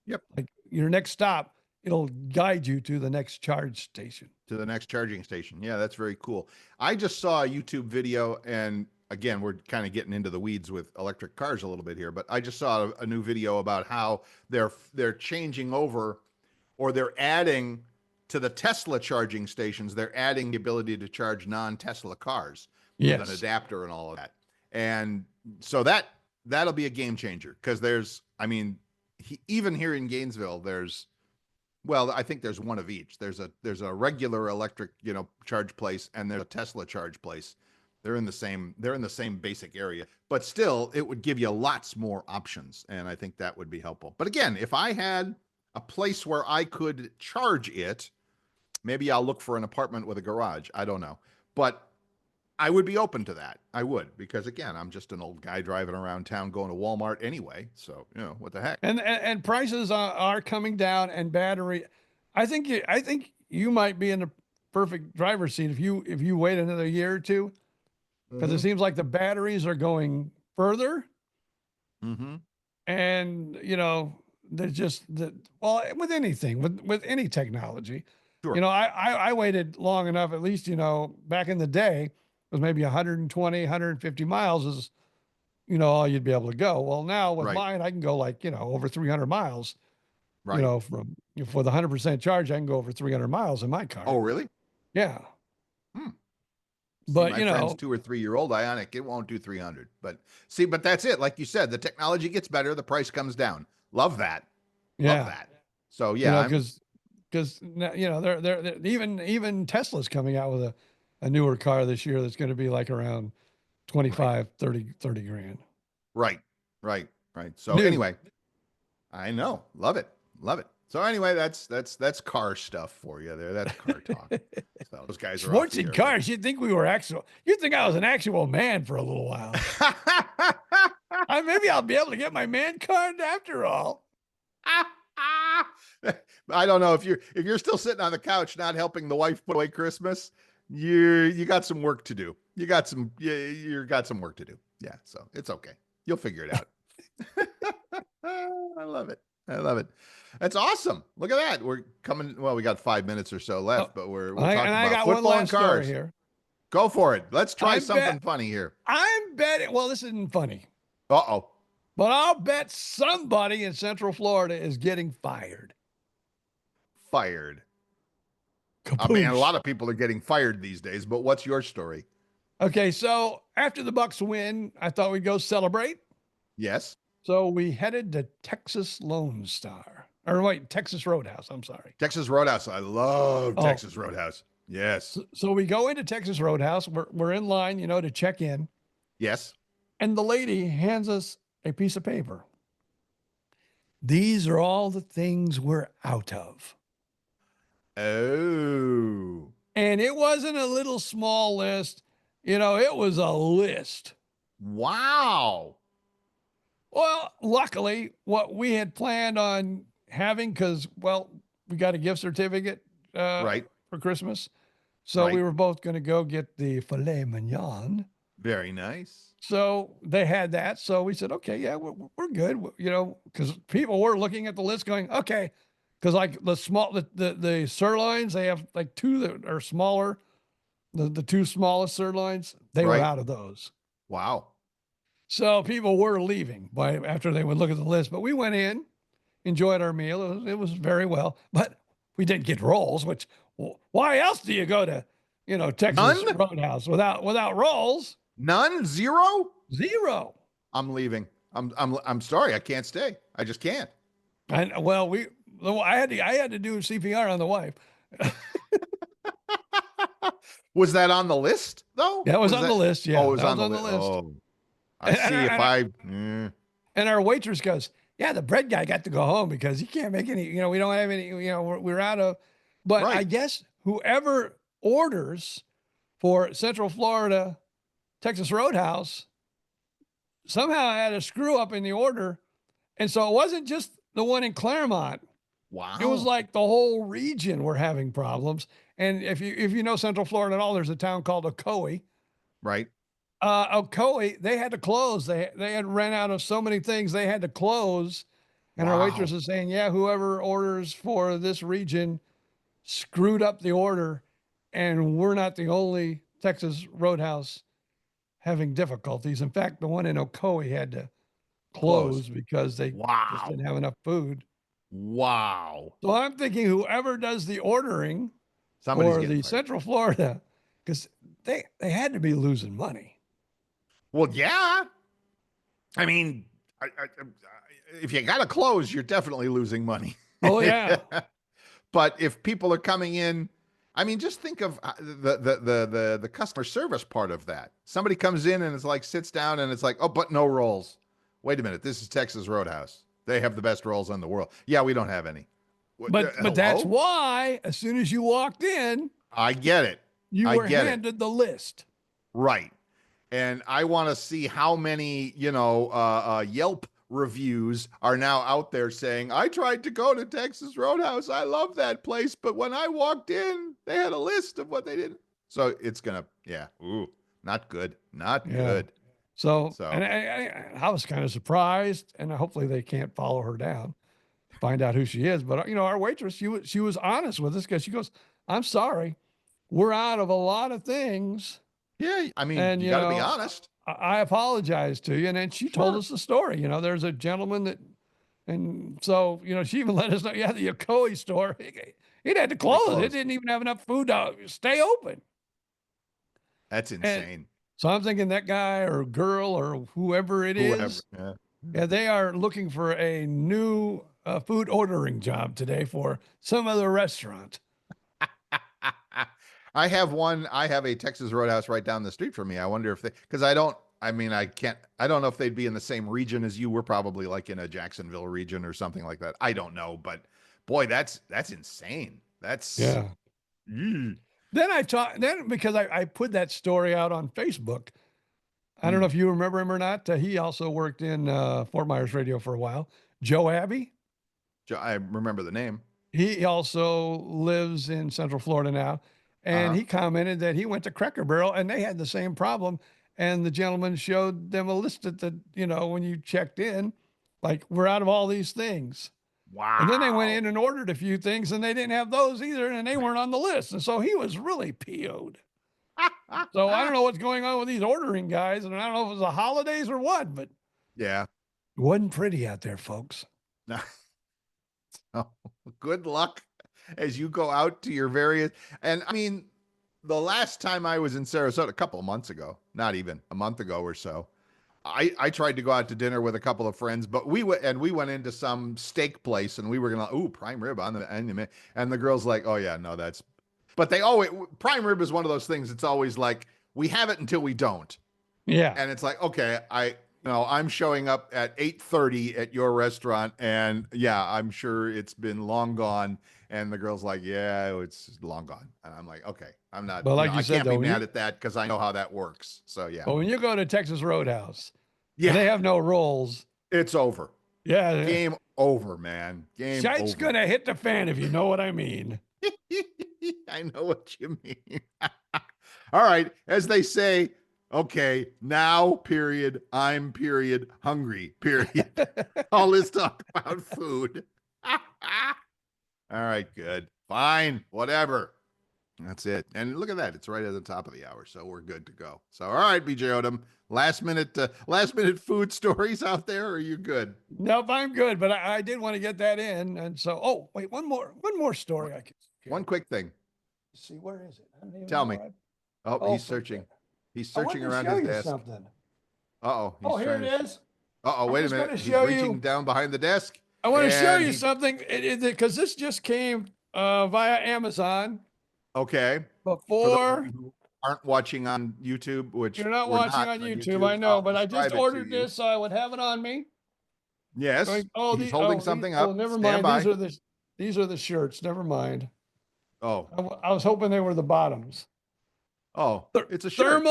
Yep. Like your next stop, it'll guide you to the next charge station. To the next charging station. Yeah, that's very cool. I just saw a YouTube video, and again, we're kind of getting into the weeds with electric cars a little bit here, but I just saw a new video about how they're changing over, or they're adding to the Tesla charging stations. They're adding the ability to charge non-Tesla cars with an adapter and all of that. And so that'll be a game changer, because even here in Gainesville, I think there's one of each. There's a regular electric, charge place, and there's a Tesla charge place. They're in the same basic area, but still it would give you lots more options. And I think that would be helpful. But again, if I had a place where I could charge it, maybe I'll look for an apartment with a garage. I don't know, but I would be open to that. I would, because again, I'm just an old guy driving around town going to Walmart anyway. So, what the heck? And prices are coming down, and battery. I think you might be in the perfect driver's seat if you wait another year or two, because it seems like the batteries are going further. Mm-hmm. And they're just with anything, with any technology. Sure. I waited long enough, at least, back in the day, was maybe 120, 150 miles is, all you'd be able to go. Well, now with mine, I can go like, over 300 miles, for the 100% charge, I can go over 300 miles in my car. Oh, really? Yeah. But, my friend's 2 or 3 year old Ioniq, it won't do 300, but that's it. Like you said, the technology gets better. The price comes down. Love that. Love that. So yeah, because they're even Tesla's coming out with a newer car this year that's going to be like around 25, 30 grand. Right. So anyway, I know. Love it. So anyway, that's car stuff for you there. That's car talk. So those guys are sports and cars. You'd think I was an actual man for a little while. Maybe I'll be able to get my man card after all. I don't know, if you're still sitting on the couch not helping the wife put away Christmas, you got some work to do. You got some work to do. Yeah, so it's okay. You'll figure it out. I love it. That's awesome. Look at that. We're coming. Well, we got 5 minutes or so left, but we're talking about football and cars here. Go for it. Let's try something funny here. I'm betting. Well, this isn't funny. Uh-oh. But I'll bet somebody in Central Florida is getting fired. Fired. Caboose. I mean, a lot of people are getting fired these days, but what's your story? Okay, so after the Bucs win, I thought we'd go celebrate. Yes. So we headed to Texas Lone Star. Or wait, Texas Roadhouse. I'm sorry. Texas Roadhouse. I love Texas Roadhouse. Yes. So we go into Texas Roadhouse. We're in line, to check in. Yes. And the lady hands us a piece of paper. These are all the things we're out of. Oh. And it wasn't a little small list, it was a list. Wow. Well, luckily, what we had planned on having, because, well, we got a gift certificate Right. for Christmas. So we Right. were both going to go get the filet mignon. Very nice. So they had that. So we said, okay, yeah, we're good. Because people were looking at the list going, okay, because like the sirloins, they have like two that are smaller. The two smallest sirloins, they were Right. out of those. Wow. So people were leaving after they would look at the list. But we went in, enjoyed our meal. It was very well, but we didn't get rolls. Which, why else do you go to, Texas None? Roadhouse without rolls? None? Zero? Zero. I'm leaving. I'm sorry. I can't stay. I just can't. And well, I had to do CPR on the wife. Was that on the list though? That was on the list. Yeah, Oh, it was that on was the on the list. list. Oh, I see. If And our waitress goes, yeah, the bread guy got to go home because he can't make any, we don't have any, we're out of, but Right. I guess whoever orders for Central Florida, Texas Roadhouse somehow had a screw up in the order. And so it wasn't just the one in Claremont. wow. It was like the whole region were having problems. And if you know Central Florida at all, there's a town called Ocoee. Right. Ocoee, they had to close. They had ran out of so many things they had to close. And our Wow. waitress is saying, yeah, whoever orders for this region screwed up the order. And we're not the only Texas Roadhouse having difficulties. In fact, the one in Ocoee had to close because they just Wow. didn't have enough food. Wow. So I'm thinking whoever does the ordering Somebody's for getting the fired. Central Florida, because they had to be losing money. Well, yeah. I mean, if you got to close, you're definitely losing money. Oh yeah. But if people are coming in, I mean, just think of the customer service part of that. Somebody comes in and it's like sits down and it's like, oh, but no rolls. Wait a minute, this is Texas Roadhouse. They have the best rolls in the world. Yeah, we don't have any. But that's why as soon as you walked in, I get it. you I were get it. handed the list. Right. And I want to see how many, Yelp reviews are now out there saying, I tried to go to Texas Roadhouse. I love that place. But when I walked in, they had a list of what they did. So it's going to, yeah. Ooh, not good. Not good. So. And I was kind of surprised, and hopefully they can't follow her down, find out who she is. But, our waitress, she was honest with us because she goes, I'm sorry. We're out of a lot of things. Yeah. I mean, And, you got to be honest. I apologize to you. And then she told us the story. There's a gentleman that, and so, she even let us know, yeah, the Ocoee store, it had to close. It didn't even have enough food to stay open. That's insane. And so I'm thinking that guy or girl or whoever it is, yeah, they are looking for a new food ordering job today for some other restaurant. I have a Texas Roadhouse right down the street from me. I wonder if I don't know if they'd be in the same region as you. We're probably like in a Jacksonville region or something like that. I don't know, but boy, that's insane. That's yeah. Then because I put that story out on Facebook. I don't know if you remember him or not. He also worked in Fort Myers radio for a while. Joe Abbey. I remember the name. He also lives in Central Florida now. And he commented that he went to Cracker Barrel and they had the same problem. And the gentleman showed them a list at when you checked in, like, we're out of all these things. Wow. And then they went in and ordered a few things and they didn't have those either. And they weren't on the list. And so he was really PO'd. So I don't know what's going on with these ordering guys. And I don't know if it was the holidays or what, but yeah, it wasn't pretty out there, folks. No. So, good luck as you go out to your various, and I mean, the last time I was in Sarasota, a couple of months ago, not even a month ago or so, I tried to go out to dinner with a couple of friends, but we went into some steak place and we were going to, prime rib on the end. And the girl's like, oh yeah, no, that's, But they always, prime rib is one of those things. It's always like, we have it until we don't. Yeah. And it's like, okay, I'm showing up at 8:30 at your restaurant, and yeah, I'm sure it's been long gone. And the girl's like, yeah, it's long gone. And I'm like, okay, I'm not, But like you I said, can't be though, mad at that because I know how that works. So yeah. But when you go to Texas Roadhouse, Yeah. and they have no rolls. It's over. Yeah. Game over, man. Game Shite's over. gonna hit the fan if you know what I mean. I know what you mean. All right. As they say, okay, now, period, I'm period, hungry, period. All this talk about food. All right, good. Fine. Whatever. That's it. And look at that. It's right at the top of the hour. So we're good to go. So, all right, BJ Odom, last minute food stories out there. Or are you good? Nope, I'm good. But I did want to get that in. And so, oh, wait, one more story. I can One quick thing. see, where is it? I don't even Tell know me. where Oh, he's searching. He's searching around his desk. Something. Uh-oh. Oh, here it is. Uh-oh, wait a minute. He's reaching down behind the desk. I want to show you something because this just came via Amazon. Okay. Before who aren't watching on YouTube, which you're not watching on YouTube, I know, but I just ordered this so I would have it on me. Yes. He's holding something up. Oh, never Stand mind. by. These are the shirts. Never mind. Oh. I was hoping they were the bottoms. Oh, it's a shirt.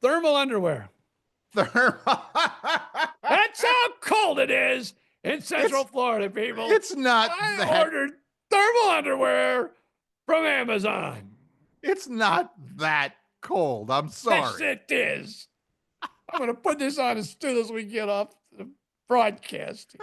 Thermal underwear. That's how cold it is in Central Florida, people. It's not. I ordered thermal underwear from Amazon. It's not that cold. I'm sorry. Yes, it is. I'm going to put this on as soon as we get off the broadcast.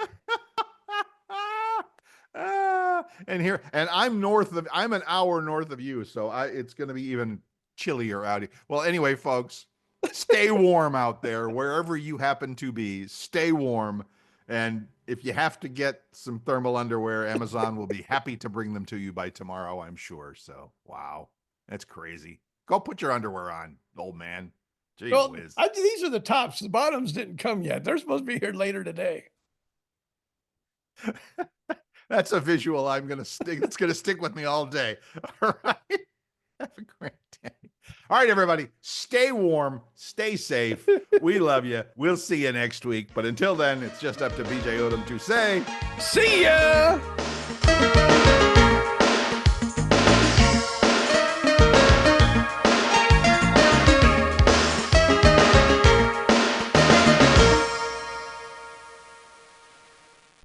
And I'm an hour north of you, so it's going to be even chillier out here. Well, anyway, folks, stay warm out there wherever you happen to be. Stay warm, and if you have to get some thermal underwear, Amazon will be happy to bring them to you by tomorrow, I'm sure. So, wow, that's crazy. Go put your underwear on, old man. Gee whiz. These are the tops. The bottoms didn't come yet. They're supposed to be here later today. That's a visual it's going to stick with me all day. All right. Have a great day. All right, everybody. Stay warm. Stay safe. We love you. We'll see you next week. But until then, it's just up to BJ Odom to say, see ya!